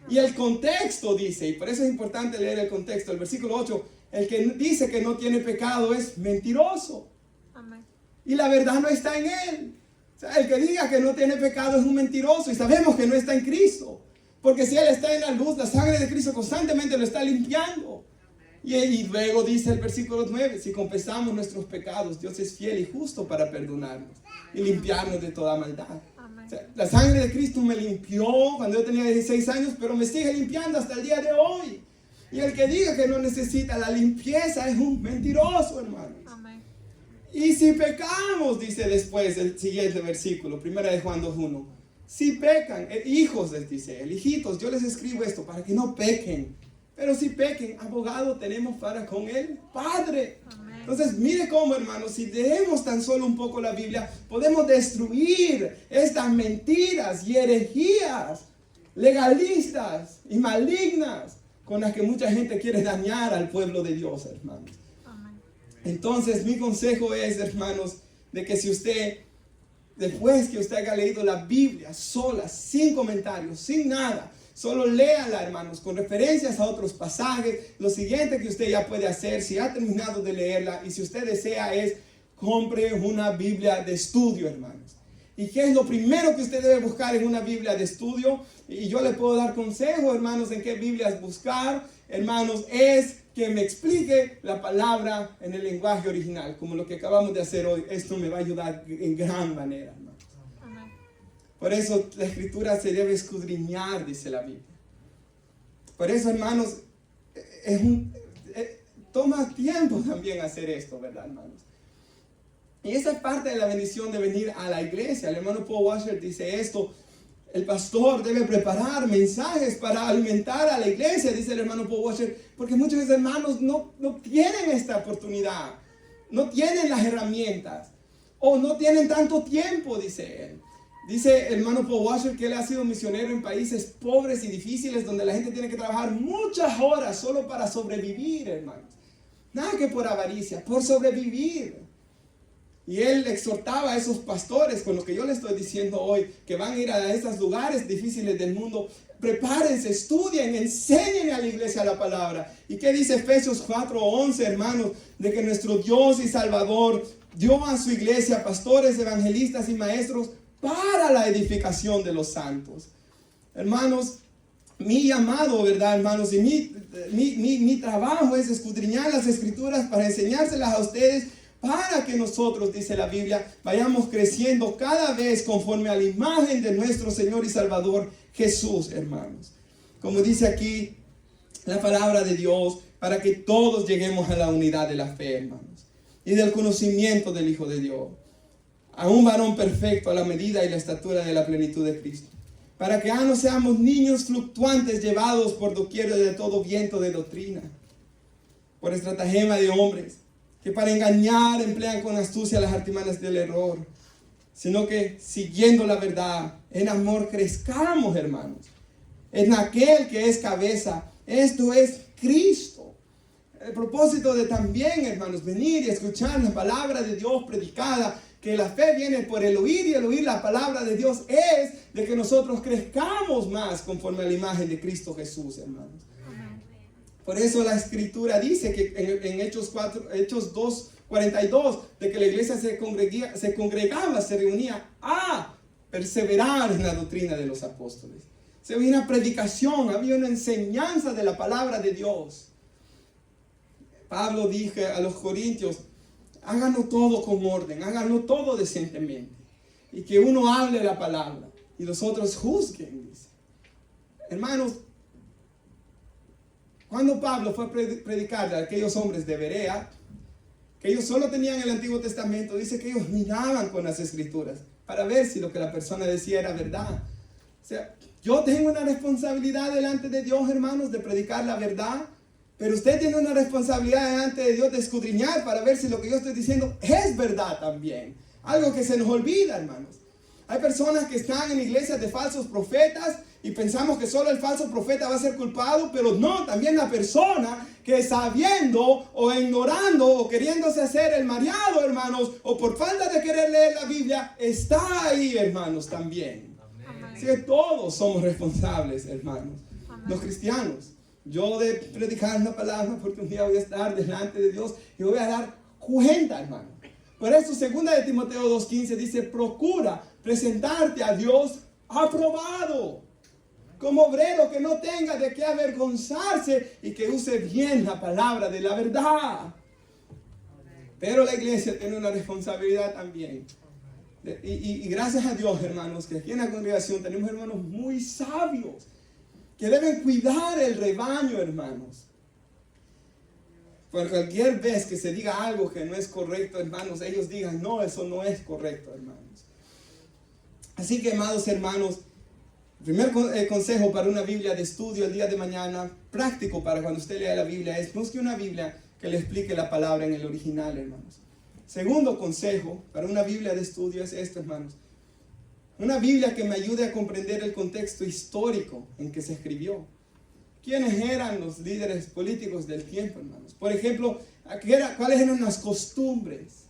Y el contexto dice, y por eso es importante leer el contexto, el versículo 8, el que dice que no tiene pecado es mentiroso. Amén. Y la verdad no está en él. O sea, el que diga que no tiene pecado es un mentiroso y sabemos que no está en Cristo. Porque si él está en la luz, la sangre de Cristo constantemente lo está limpiando. Y luego dice el versículo 9, si confesamos nuestros pecados, Dios es fiel y justo para perdonarnos y limpiarnos de toda maldad. O sea, la sangre de Cristo me limpió cuando yo tenía 16 años, pero me sigue limpiando hasta el día de hoy. Y el que diga que no necesita la limpieza es un mentiroso, hermanos. Amén. Y si pecamos, dice después el siguiente versículo, 1 de Juan 2:1. Si pecan, hijos les dice él, hijitos, yo les escribo esto para que no pequen. Pero si pequen, abogado tenemos para con el Padre. Amén. Entonces, mire cómo, hermanos, si leemos tan solo un poco la Biblia, podemos destruir estas mentiras y herejías legalistas y malignas con las que mucha gente quiere dañar al pueblo de Dios, hermanos. Amén. Entonces, mi consejo es, hermanos, de que si usted, después que usted haya leído la Biblia sola, sin comentarios, sin nada, solo léala, hermanos, con referencias a otros pasajes. Lo siguiente que usted ya puede hacer, si ha terminado de leerla y si usted desea, es compre una Biblia de estudio, hermanos. ¿Y qué es lo primero que usted debe buscar en una Biblia de estudio? Y yo le puedo dar consejo, hermanos, en qué Biblias buscar. Hermanos, es que me explique la palabra en el lenguaje original, como lo que acabamos de hacer hoy. Esto me va a ayudar en gran manera, hermanos. Por eso la escritura se debe escudriñar, dice la Biblia. Por eso, hermanos, toma tiempo también hacer esto, ¿verdad, hermanos? Y esa es parte de la bendición de venir a la iglesia. El hermano Paul Washer dice esto: el pastor debe preparar mensajes para alimentar a la iglesia, dice el hermano Paul Washer, porque muchos hermanos no tienen esta oportunidad, no tienen las herramientas. O no tienen tanto tiempo, dice él. Dice el hermano Paul Washer que él ha sido misionero en países pobres y difíciles donde la gente tiene que trabajar muchas horas solo para sobrevivir, hermanos. Nada que por avaricia, por sobrevivir. Y él exhortaba a esos pastores con lo que yo les estoy diciendo hoy, que van a ir a esos lugares difíciles del mundo. Prepárense, estudien, enseñen a la iglesia la palabra. ¿Y qué dice Efesios 4:11, hermanos? De que nuestro Dios y Salvador dio a su iglesia pastores, evangelistas y maestros para la edificación de los santos. Hermanos, mi llamado, ¿verdad, hermanos? Y mi trabajo es escudriñar las escrituras para enseñárselas a ustedes, para que nosotros, dice la Biblia, vayamos creciendo cada vez conforme a la imagen de nuestro Señor y Salvador Jesús, hermanos. Como dice aquí la palabra de Dios, para que todos lleguemos a la unidad de la fe, hermanos, y del conocimiento del Hijo de Dios, a un varón perfecto a la medida y la estatura de la plenitud de Cristo, para que no seamos niños fluctuantes llevados por doquier de todo viento de doctrina, por estratagema de hombres, que para engañar emplean con astucia las artimañas del error, sino que siguiendo la verdad, en amor crezcamos, hermanos, en aquel que es cabeza, esto es Cristo. El propósito de también, hermanos, venir y escuchar la palabra de Dios predicada, que la fe viene por el oír y el oír la palabra de Dios, es de que nosotros crezcamos más conforme a la imagen de Cristo Jesús, hermanos. Por eso la escritura dice que en Hechos 2:42, de que la iglesia se congregaba, se reunía a perseverar en la doctrina de los apóstoles. Se había una predicación, había una enseñanza de la palabra de Dios. Pablo dijo a los corintios, háganlo todo con orden, háganlo todo decentemente. Y que uno hable la palabra y los otros juzguen, dice. Hermanos, cuando Pablo fue a predicar a aquellos hombres de Berea, que ellos solo tenían el Antiguo Testamento, dice que ellos miraban con las escrituras para ver si lo que la persona decía era verdad. O sea, yo tengo una responsabilidad delante de Dios, hermanos, de predicar la verdad, pero usted tiene una responsabilidad delante de Dios de escudriñar para ver si lo que yo estoy diciendo es verdad también. Algo que se nos olvida, hermanos. Hay personas que están en iglesias de falsos profetas y pensamos que solo el falso profeta va a ser culpado, pero no, también la persona que sabiendo o ignorando o queriéndose hacer el mareado, hermanos, o por falta de querer leer la Biblia, está ahí, hermanos, también. Así que todos somos responsables, hermanos, los cristianos. Yo de predicar una palabra porque un día voy a estar delante de Dios y voy a dar cuenta, hermano. Por eso 2 de Timoteo 2:15 dice, procura presentarte a Dios aprobado, como obrero que no tenga de qué avergonzarse y que use bien la palabra de la verdad. Pero la iglesia tiene una responsabilidad también. Y gracias a Dios, hermanos, que aquí en la congregación tenemos hermanos muy sabios que deben cuidar el rebaño, hermanos. Por cualquier vez que se diga algo que no es correcto, hermanos, ellos digan, no, eso no es correcto, hermanos. Así que, amados hermanos, primer consejo para una Biblia de estudio el día de mañana, práctico para cuando usted lea la Biblia, es busque una Biblia que le explique la palabra en el original, hermanos. Segundo consejo para una Biblia de estudio es esto, hermanos. Una Biblia que me ayude a comprender el contexto histórico en que se escribió. ¿Quiénes eran los líderes políticos del tiempo, hermanos? Por ejemplo, ¿cuáles eran las costumbres?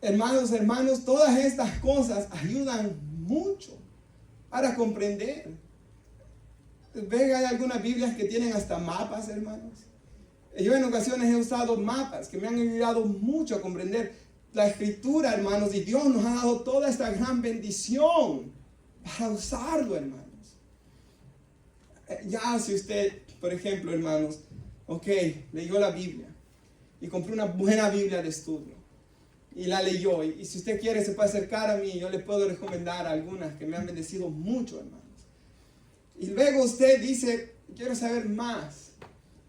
Hermanos, todas estas cosas ayudan mucho para comprender. Ven, hay algunas Biblias que tienen hasta mapas, hermanos. Yo en ocasiones he usado mapas que me han ayudado mucho a comprender la escritura, hermanos, y Dios nos ha dado toda esta gran bendición para usarlo, hermanos. Ya si usted, por ejemplo, hermanos, leyó la Biblia y compró una buena Biblia de estudio y la leyó, y si usted quiere se puede acercar a mí, yo le puedo recomendar algunas que me han bendecido mucho, hermanos. Y luego usted dice, quiero saber más,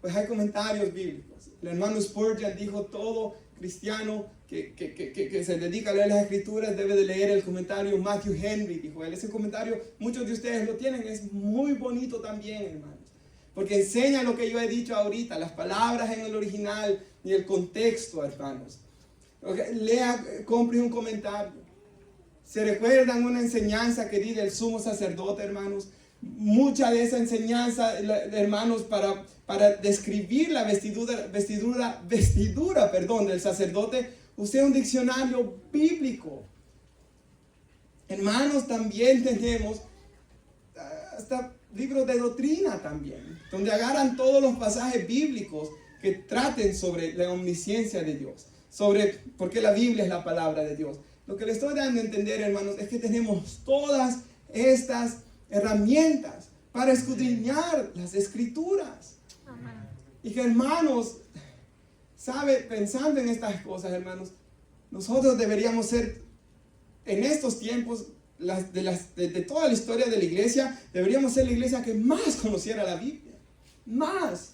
pues hay comentarios bíblicos. El hermano Spurgeon dijo, todo cristiano que se dedica a leer las escrituras debe de leer el comentario Matthew Henry, dijo él. Ese comentario, muchos de ustedes lo tienen, es muy bonito también, hermanos, porque enseña lo que yo he dicho ahorita, las palabras en el original y el contexto, hermanos. Lea, compre un comentario. ¿Se recuerdan una enseñanza que di del sumo sacerdote, hermanos? Mucha de esa enseñanza, hermanos, para describir la vestidura, del sacerdote, usé un diccionario bíblico. Hermanos, también tenemos hasta libros de doctrina también, donde agarran todos los pasajes bíblicos que traten sobre la omnisciencia de Dios, sobre por qué la Biblia es la palabra de Dios. Lo que le estoy dando a entender, hermanos, es que tenemos todas estas herramientas para escudriñar las escrituras. Amén. Y que, hermanos, pensando en estas cosas, hermanos, nosotros deberíamos ser, en estos tiempos, de toda la historia de la iglesia, deberíamos ser la iglesia que más conociera la Biblia. Más.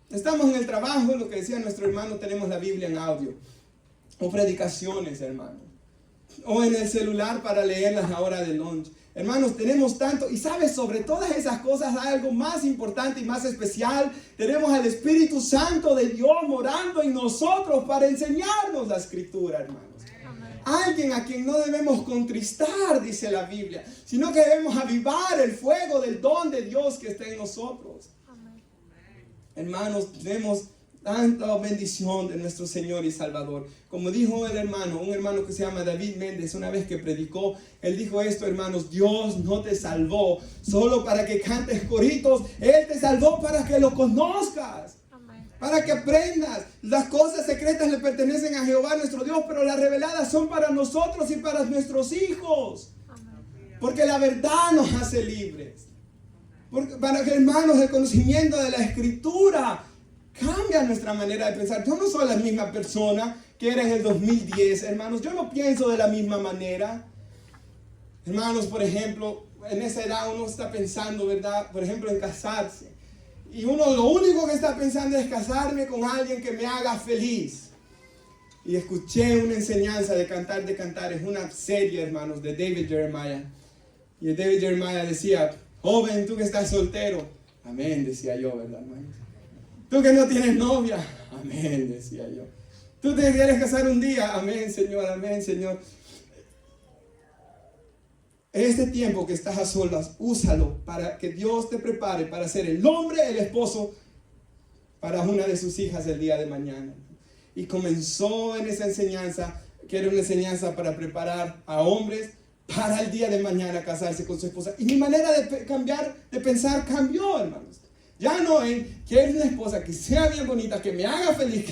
Estamos en el trabajo, lo que decía nuestro hermano, tenemos la Biblia en audio. O predicaciones, hermanos. O en el celular para leerlas a la hora del lunch. Hermanos, tenemos tanto. Y sabes, sobre todas esas cosas hay algo más importante y más especial. Tenemos al Espíritu Santo de Dios morando en nosotros para enseñarnos la Escritura, hermanos. Amén. Alguien a quien no debemos contristar, dice la Biblia, sino que debemos avivar el fuego del don de Dios que está en nosotros. Amén. Hermanos, tenemos tanta bendición de nuestro Señor y Salvador. Como dijo un hermano que se llama David Méndez, una vez que predicó, él dijo esto, hermanos: Dios no te salvó solo para que cantes coritos, Él te salvó para que lo conozcas. Amén. Para que aprendas. Las cosas secretas le pertenecen a Jehová nuestro Dios, pero las reveladas son para nosotros y para nuestros hijos. Amén. Porque la verdad nos hace libres. Para que, hermanos, el conocimiento de la Escritura cambia nuestra manera de pensar. Yo no soy la misma persona que era en el 2010, hermanos. Yo no pienso de la misma manera. Hermanos, por ejemplo, en esa edad uno está pensando, ¿verdad? Por ejemplo, en casarse. Y uno lo único que está pensando es casarme con alguien que me haga feliz. Y escuché una enseñanza de Cantar de Cantares, una serie, hermanos, de David Jeremiah. Y David Jeremiah decía: joven, tú que estás soltero. Amén, decía yo, ¿verdad, hermanos? Tú que no tienes novia, amén, decía yo. Tú te quieres casar un día, amén, Señor. Este tiempo que estás a solas, úsalo para que Dios te prepare para ser el hombre, el esposo para una de sus hijas el día de mañana. Y comenzó en esa enseñanza, que era una enseñanza para preparar a hombres para el día de mañana casarse con su esposa. Y mi manera de pensar cambió, hermanos. Ya no quiero una esposa que sea bien bonita, que me haga feliz,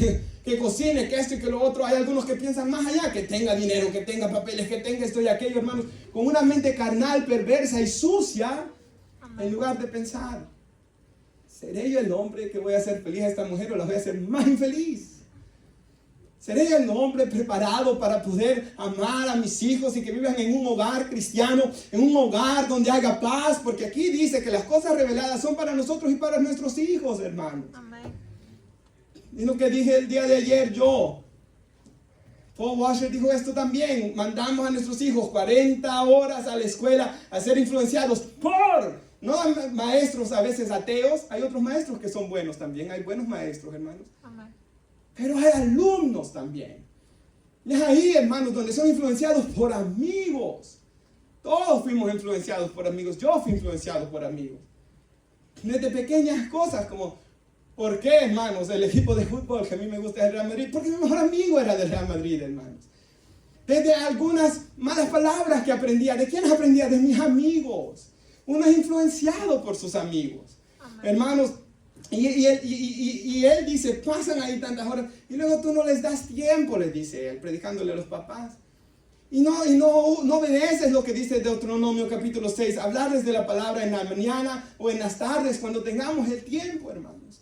que cocine, que esto y que lo otro. Hay algunos que piensan más allá, que tenga dinero, que tenga papeles, que tenga esto y aquello, hermanos, con una mente carnal, perversa y sucia. Amén. En lugar de pensar: ¿seré yo el hombre que voy a hacer feliz a esta mujer o la voy a hacer más infeliz? ¿Seré yo el hombre preparado para poder amar a mis hijos y que vivan en un hogar cristiano, en un hogar donde haya paz? Porque aquí dice que las cosas reveladas son para nosotros y para nuestros hijos, hermanos. Amén. Y lo que dije el día de ayer yo. Paul Washer dijo esto también: mandamos a nuestros hijos 40 horas a la escuela a ser influenciados no maestros a veces ateos. Hay otros maestros que son buenos también. Hay buenos maestros, hermanos. Amén. Pero hay alumnos también. Y es ahí, hermanos, donde son influenciados por amigos. Todos fuimos influenciados por amigos. Yo fui influenciado por amigos. Desde pequeñas cosas como: ¿por qué, hermanos, el equipo de fútbol que a mí me gusta es el Real Madrid? Porque mi mejor amigo era del Real Madrid, hermanos. Desde algunas malas palabras que aprendía. ¿De quiénes aprendía? De mis amigos. Uno es influenciado por sus amigos. Amén. Hermanos, y él dice: pasan ahí tantas horas y luego tú no les das tiempo, les dice él, predicándole a los papás. Y no obedeces lo que dice Deuteronomio capítulo 6, hablarles de la palabra en la mañana o en las tardes cuando tengamos el tiempo, hermanos.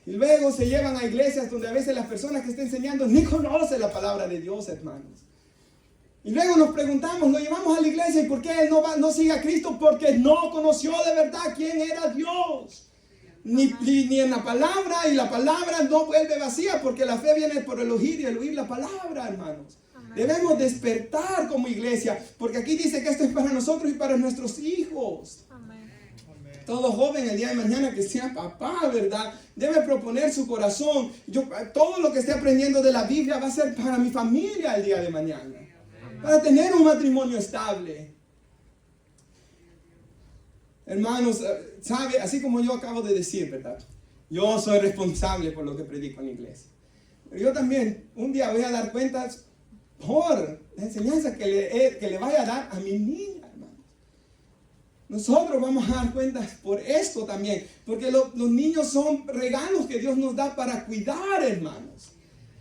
Y luego se llevan a iglesias donde a veces las personas que están enseñando ni conocen la palabra de Dios, hermanos. Y luego nos preguntamos, lo llevamos a la iglesia, ¿y por qué él no sigue a Cristo? Porque no conoció de verdad quién era Dios. Ni en la palabra, y la palabra no vuelve vacía, porque la fe viene por el oír y el oír la palabra, hermanos. Amén. Debemos despertar como iglesia, porque aquí dice que esto es para nosotros y para nuestros hijos. Amén. Todo joven el día de mañana que sea papá, ¿verdad? Debe proponer su corazón. Todo lo que esté aprendiendo de la Biblia va a ser para mi familia el día de mañana. Para tener un matrimonio estable. Hermanos, ¿sabe? Así como yo acabo de decir, ¿verdad? Yo soy responsable por lo que predico en la iglesia. Pero yo también un día voy a dar cuentas por la enseñanza que le vaya a dar a mi niña, hermanos. Nosotros vamos a dar cuentas por esto también. Porque los niños son regalos que Dios nos da para cuidar, hermanos.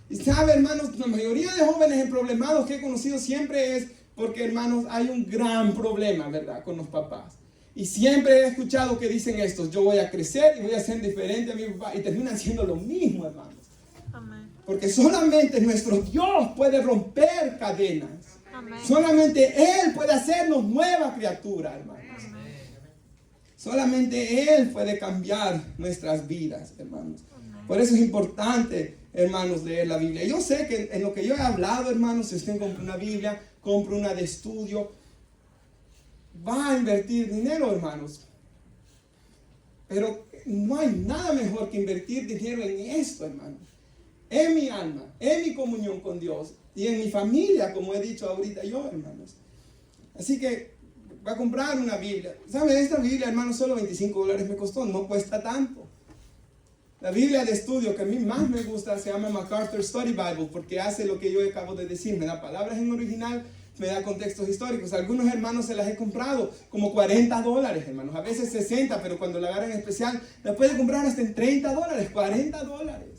Y sabe, hermanos, la mayoría de jóvenes emproblemados que he conocido siempre es porque, hermanos, hay un gran problema, ¿verdad? Con los papás. Y siempre he escuchado que dicen esto: yo voy a crecer y voy a ser diferente a mi papá. Y terminan siendo lo mismo, hermanos. Amén. Porque solamente nuestro Dios puede romper cadenas. Amén. Solamente Él puede hacernos nueva criatura, hermanos. Amén. Solamente Él puede cambiar nuestras vidas, hermanos. Amén. Por eso es importante, hermanos, leer la Biblia. Yo sé que en lo que yo he hablado, hermanos, si usted compra una Biblia, compra una de estudio, va a invertir dinero, hermanos. Pero no hay nada mejor que invertir dinero en esto, hermanos. En mi alma, en mi comunión con Dios y en mi familia, como he dicho ahorita yo, hermanos. Así que va a comprar una Biblia. ¿Saben? Esta Biblia, hermanos, solo $25 me costó. No cuesta tanto. La Biblia de estudio que a mí más me gusta se llama MacArthur Study Bible, porque hace lo que yo acabo de decir. Me da palabras en original, me da contextos históricos. Algunos hermanos se las he comprado como $40, hermanos. A veces 60, pero cuando la agarran en especial, la puede comprar hasta en $30, $40.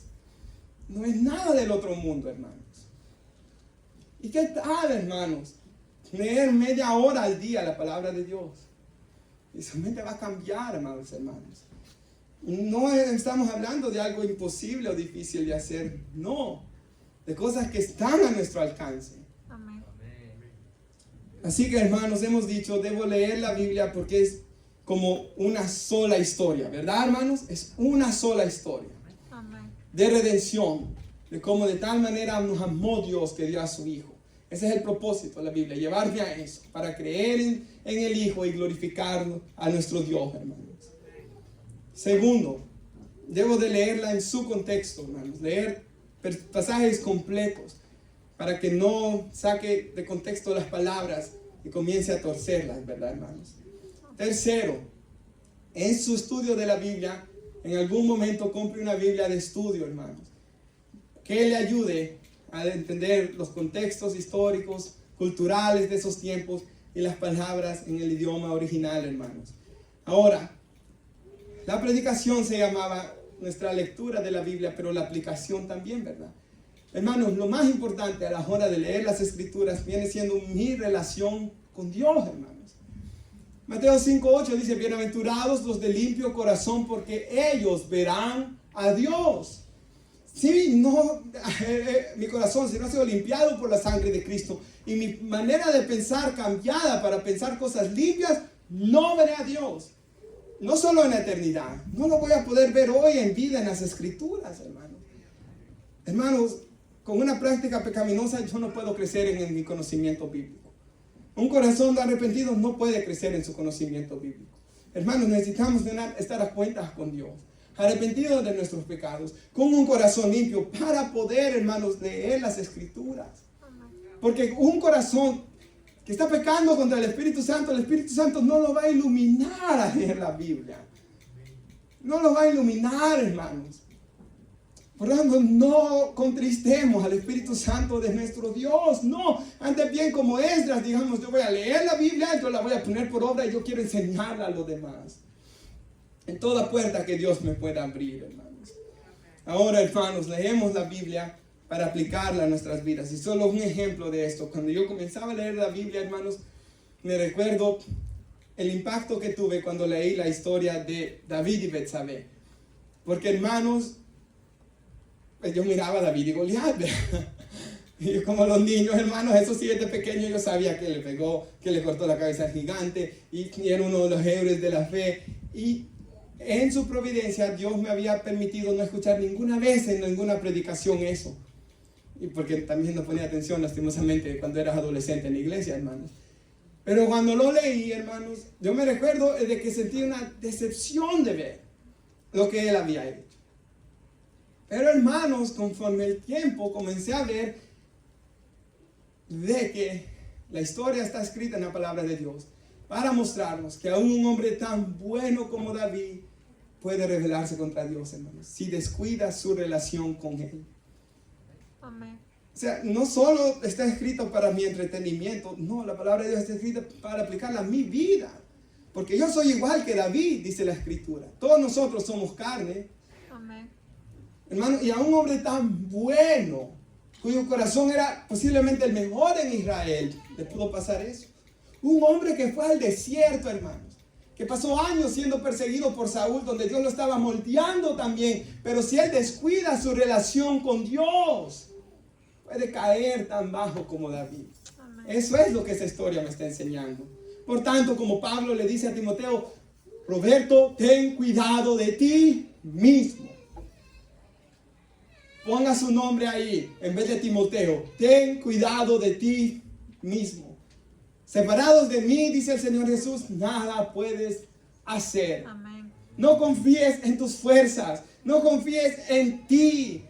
No es nada del otro mundo, hermanos. ¿Y qué tal, hermanos? Leer media hora al día la palabra de Dios. Y su mente va a cambiar, hermanos. No estamos hablando de algo imposible o difícil de hacer. No. De cosas que están a nuestro alcance. Amén. Así que, hermanos, hemos dicho, debo leer la Biblia porque es como una sola historia. ¿Verdad, hermanos? Es una sola historia. De redención, de cómo de tal manera nos amó Dios que dio a su Hijo. Ese es el propósito de la Biblia, llevarme a eso, para creer en el Hijo y glorificar a nuestro Dios, hermanos. Segundo, debo de leerla en su contexto, hermanos, leer pasajes completos, para que no saque de contexto las palabras y comience a torcerlas, ¿verdad, hermanos? Tercero, en su estudio de la Biblia, en algún momento compre una Biblia de estudio, hermanos, que le ayude a entender los contextos históricos, culturales de esos tiempos y las palabras en el idioma original, hermanos. Ahora, la predicación se llamaba nuestra lectura de la Biblia, pero la aplicación también, ¿verdad? Hermanos, lo más importante a la hora de leer las Escrituras viene siendo mi relación con Dios, hermanos. Mateo 5:8 dice: bienaventurados los de limpio corazón, porque ellos verán a Dios. Si no, mi corazón, si no ha sido limpiado por la sangre de Cristo y mi manera de pensar cambiada para pensar cosas limpias, no veré a Dios. No solo en la eternidad, no lo voy a poder ver hoy en vida en las Escrituras, hermanos. Hermanos, con una práctica pecaminosa yo no puedo crecer en mi conocimiento bíblico. Un corazón arrepentido no puede crecer en su conocimiento bíblico. Hermanos, necesitamos estar a cuentas con Dios, arrepentidos de nuestros pecados, con un corazón limpio para poder, hermanos, leer las Escrituras. Porque un corazón que está pecando contra el Espíritu Santo no lo va a iluminar a leer la Biblia. No lo va a iluminar, hermanos. Por lo tanto, no contristemos al Espíritu Santo de nuestro Dios. No, antes bien como Esdras, digamos, yo voy a leer la Biblia, yo la voy a poner por obra y yo quiero enseñarla a los demás. En toda puerta que Dios me pueda abrir, hermanos. Ahora, hermanos, leemos la Biblia para aplicarla a nuestras vidas. Y solo un ejemplo de esto. Cuando yo comenzaba a leer la Biblia, hermanos, me recuerdo el impacto que tuve cuando leí la historia de David y Betsabé. Porque, hermanos, pues yo miraba a David y Goliat. Y yo, como los niños, hermanos, eso sí, desde pequeño yo sabía que le pegó, que le cortó la cabeza al gigante y era uno de los héroes de la fe. Y en su providencia Dios me había permitido no escuchar ninguna vez en ninguna predicación eso. Y porque también no ponía atención, lastimosamente, cuando eras adolescente en la iglesia, hermanos. Pero cuando lo leí, hermanos, yo me recuerdo de que sentí una decepción de ver lo que él había hecho. Pero hermanos, conforme el tiempo comencé a ver de que la historia está escrita en la palabra de Dios para mostrarnos que aún un hombre tan bueno como David puede rebelarse contra Dios, hermanos, si descuida su relación con Él. Amén. O sea, no solo está escrito para mi entretenimiento, no, la palabra de Dios está escrita para aplicarla a mi vida. Porque yo soy igual que David, dice la Escritura. Todos nosotros somos carne. Amén. Hermano, y a un hombre tan bueno, cuyo corazón era posiblemente el mejor en Israel, le pudo pasar eso. Un hombre que fue al desierto, hermanos, que pasó años siendo perseguido por Saúl, donde Dios lo estaba moldeando también. Pero si él descuida su relación con Dios, puede caer tan bajo como David. Amén. Eso es lo que esa historia me está enseñando. Por tanto, como Pablo le dice a Timoteo, Roberto, ten cuidado de ti mismo. Ponga su nombre ahí, en vez de Timoteo. Ten cuidado de ti mismo. Separados de mí, dice el Señor Jesús, nada puedes hacer. Amén. No confíes en tus fuerzas. No confíes en ti.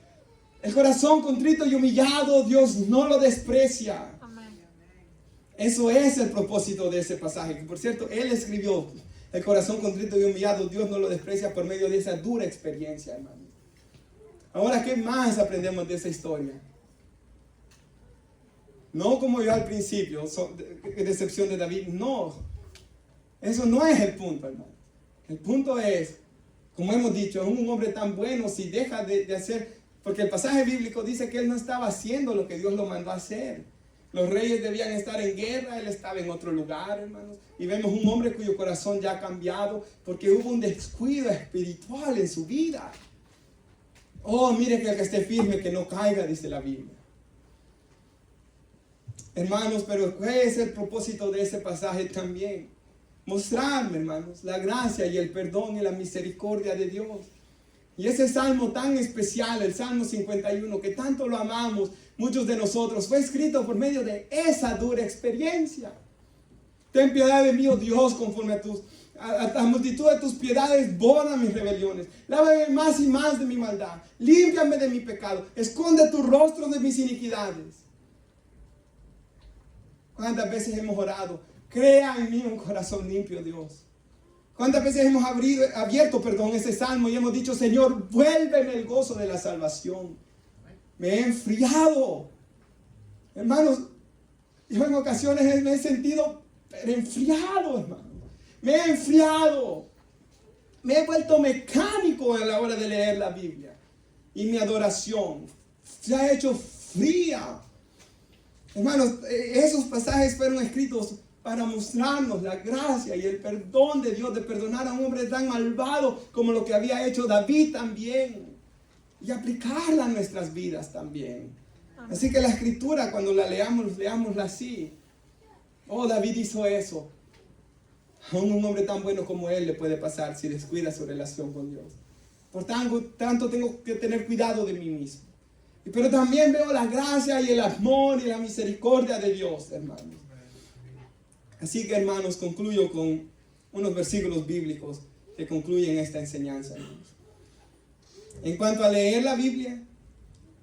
El corazón contrito y humillado, Dios no lo desprecia. Amén. Eso es el propósito de ese pasaje. Que por cierto, él escribió, el corazón contrito y humillado, Dios no lo desprecia por medio de esa dura experiencia, hermano. Ahora, ¿qué más aprendemos de esa historia? No como yo al principio, decepción de David, no. Eso no es el punto, hermano. El punto es, como hemos dicho, es un hombre tan bueno si deja de hacer, porque el pasaje bíblico dice que él no estaba haciendo lo que Dios lo mandó a hacer. Los reyes debían estar en guerra, él estaba en otro lugar, hermanos. Y vemos un hombre cuyo corazón ya ha cambiado porque hubo un descuido espiritual en su vida. Oh, mire que el que esté firme, que no caiga, dice la Biblia. Hermanos, pero ¿cuál es el propósito de ese pasaje también? Mostrarme, hermanos, la gracia y el perdón y la misericordia de Dios. Y ese salmo tan especial, el Salmo 51, que tanto lo amamos, muchos de nosotros, fue escrito por medio de esa dura experiencia. Ten piedad de mí, oh Dios, conforme a la multitud de tus piedades, borra mis rebeliones. Lávame más y más de mi maldad. Límpiame de mi pecado. Esconde tu rostro de mis iniquidades. ¿Cuántas veces hemos orado? Crea en mí un corazón limpio, Dios. ¿Cuántas veces hemos abierto ese salmo y hemos dicho, Señor, vuélveme el gozo de la salvación? Me he enfriado. Hermanos, yo en ocasiones me he sentido enfriado, hermano. Me he enfriado. Me he vuelto mecánico a la hora de leer la Biblia. Y mi adoración se ha hecho fría. Hermanos, esos pasajes fueron escritos para mostrarnos la gracia y el perdón de Dios de perdonar a un hombre tan malvado como lo que había hecho David también. Y aplicarla a nuestras vidas también. Así que la escritura, cuando la leámosla así. Oh, David hizo eso. A un hombre tan bueno como él le puede pasar si descuida su relación con Dios. Por tanto tengo que tener cuidado de mí mismo. Pero también veo la gracia y el amor y la misericordia de Dios, hermanos. Así que, hermanos, concluyo con unos versículos bíblicos que concluyen esta enseñanza, hermanos. En cuanto a leer la Biblia,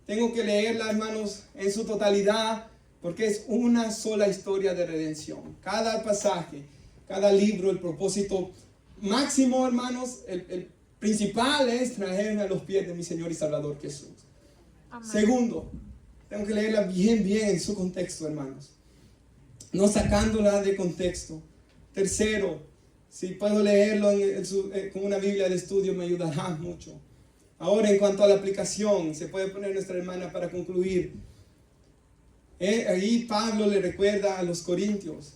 tengo que leerla, hermanos, en su totalidad, porque es una sola historia de redención. Cada pasaje, cada libro, el propósito máximo, hermanos, el principal es traerme a los pies de mi Señor y Salvador Jesús. Amén. Segundo, tengo que leerla bien en su contexto, hermanos. No sacándola de contexto. Tercero, si puedo leerlo con una Biblia de estudio me ayudará mucho. Ahora, en cuanto a la aplicación, se puede poner nuestra hermana para concluir. Ahí Pablo le recuerda a los corintios.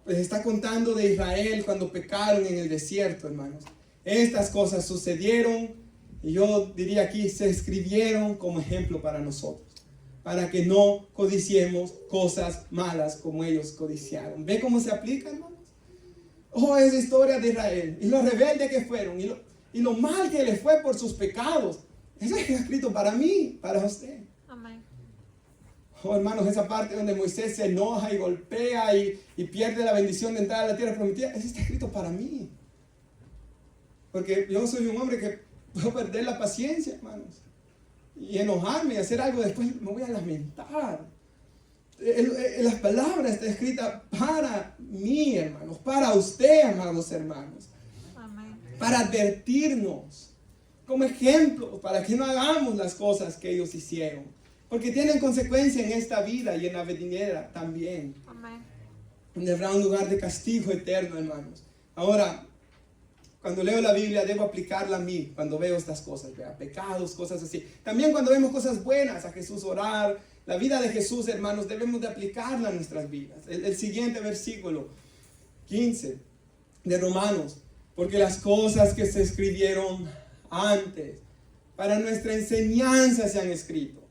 Les está contando de Israel cuando pecaron en el desierto, hermanos. Estas cosas sucedieron y yo diría aquí se escribieron como ejemplo para nosotros. Para que no codiciemos cosas malas como ellos codiciaron. ¿Ve cómo se aplica, hermanos? Oh, esa historia de Israel. Y los rebeldes que fueron. Y lo mal que les fue por sus pecados. Eso es escrito para mí, para usted. Amén. Oh, hermanos, esa parte donde Moisés se enoja y golpea y pierde la bendición de entrar a la tierra prometida, eso está escrito para mí. Porque yo soy un hombre que puedo perder la paciencia, hermanos, y enojarme y hacer algo, después me voy a lamentar. Las palabras están escritas para mí, hermanos, para usted, amados hermanos, Amén. para advertirnos como ejemplo, para que no hagamos las cosas que ellos hicieron, porque tienen consecuencia en esta vida y en la venidera también, Amén. donde habrá un lugar de castigo eterno, hermanos. Ahora, cuando leo la Biblia, debo aplicarla a mí cuando veo estas cosas, ¿verdad? Pecados, cosas así. También cuando vemos cosas buenas, a Jesús orar, la vida de Jesús, hermanos, debemos de aplicarla a nuestras vidas. El siguiente versículo, 15 de Romanos, porque las cosas que se escribieron antes, para nuestra enseñanza se han escrito,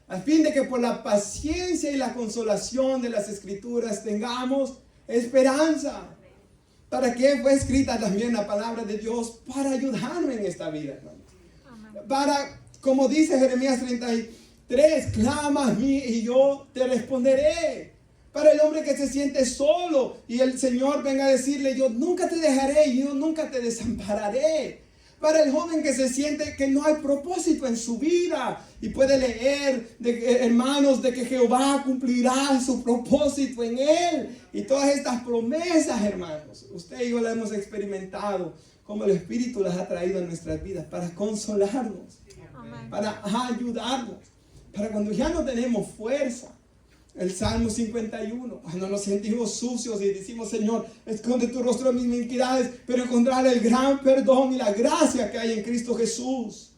a fin de que por la paciencia y la consolación de las Escrituras tengamos esperanza. ¿Para qué fue escrita también la palabra de Dios? Para ayudarme en esta vida, hermanos. Amén. Para, como dice Jeremías 33, clama a mí y yo te responderé. Para el hombre que se siente solo y el Señor venga a decirle, yo nunca te dejaré y yo nunca te desampararé. Para el joven que se siente que no hay propósito en su vida y puede leer, hermanos, de que Jehová cumplirá su propósito en él. Y todas estas promesas, hermanos, usted y yo las hemos experimentado, como el Espíritu las ha traído a nuestras vidas para consolarnos, Amén. para ayudarnos, para cuando ya no tenemos fuerza. El Salmo 51, cuando nos sentimos sucios y decimos, Señor, esconde tu rostro de mis iniquidades, pero encontrar el gran perdón y la gracia que hay en Cristo Jesús.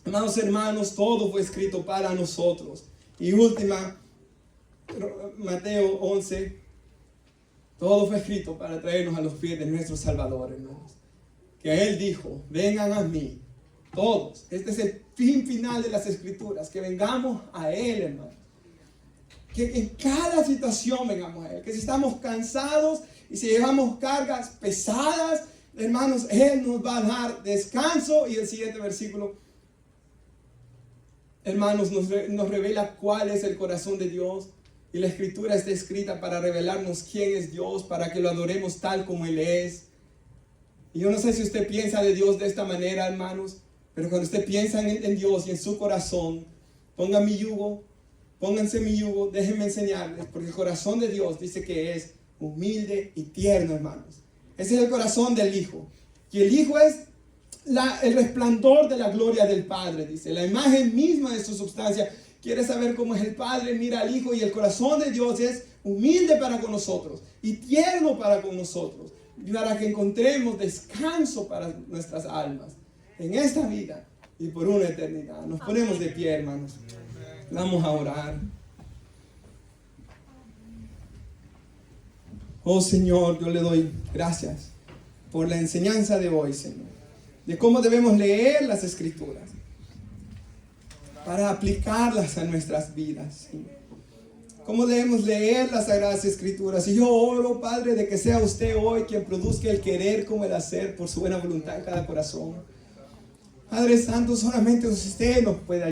Amados hermanos, todo fue escrito para nosotros. Y última, Mateo 11, todo fue escrito para traernos a los pies de nuestro Salvador, hermanos. Que Él dijo, vengan a mí, todos. Este es el fin final de las Escrituras, que vengamos a Él, hermanos. Que en cada situación vengamos a Él, que si estamos cansados y si llevamos cargas pesadas, hermanos, Él nos va a dar descanso. Y el siguiente versículo, hermanos, nos revela cuál es el corazón de Dios. Y la Escritura está escrita para revelarnos quién es Dios, para que lo adoremos tal como Él es. Y yo no sé si usted piensa de Dios de esta manera, hermanos, pero cuando usted piensa en Dios y en su corazón, ponga mi yugo. Pónganse mi yugo, déjenme enseñarles, porque el corazón de Dios dice que es humilde y tierno, hermanos. Ese es el corazón del Hijo. Y el Hijo es el resplandor de la gloria del Padre, dice, la imagen misma de su sustancia. ¿Quiere saber cómo es el Padre? Mira al Hijo, y el corazón de Dios es humilde para con nosotros y tierno para con nosotros, para que encontremos descanso para nuestras almas en esta vida y por una eternidad. Nos ponemos de pie, hermanos. Vamos a orar. Oh Señor, yo le doy gracias por la enseñanza de hoy, Señor, de cómo debemos leer las Escrituras para aplicarlas a nuestras vidas, Señor. Cómo debemos leer las Sagradas Escrituras. Y yo oro, Padre, de que sea usted hoy quien produzca el querer como el hacer por su buena voluntad en cada corazón. Padre Santo, solamente usted nos puede ayudar.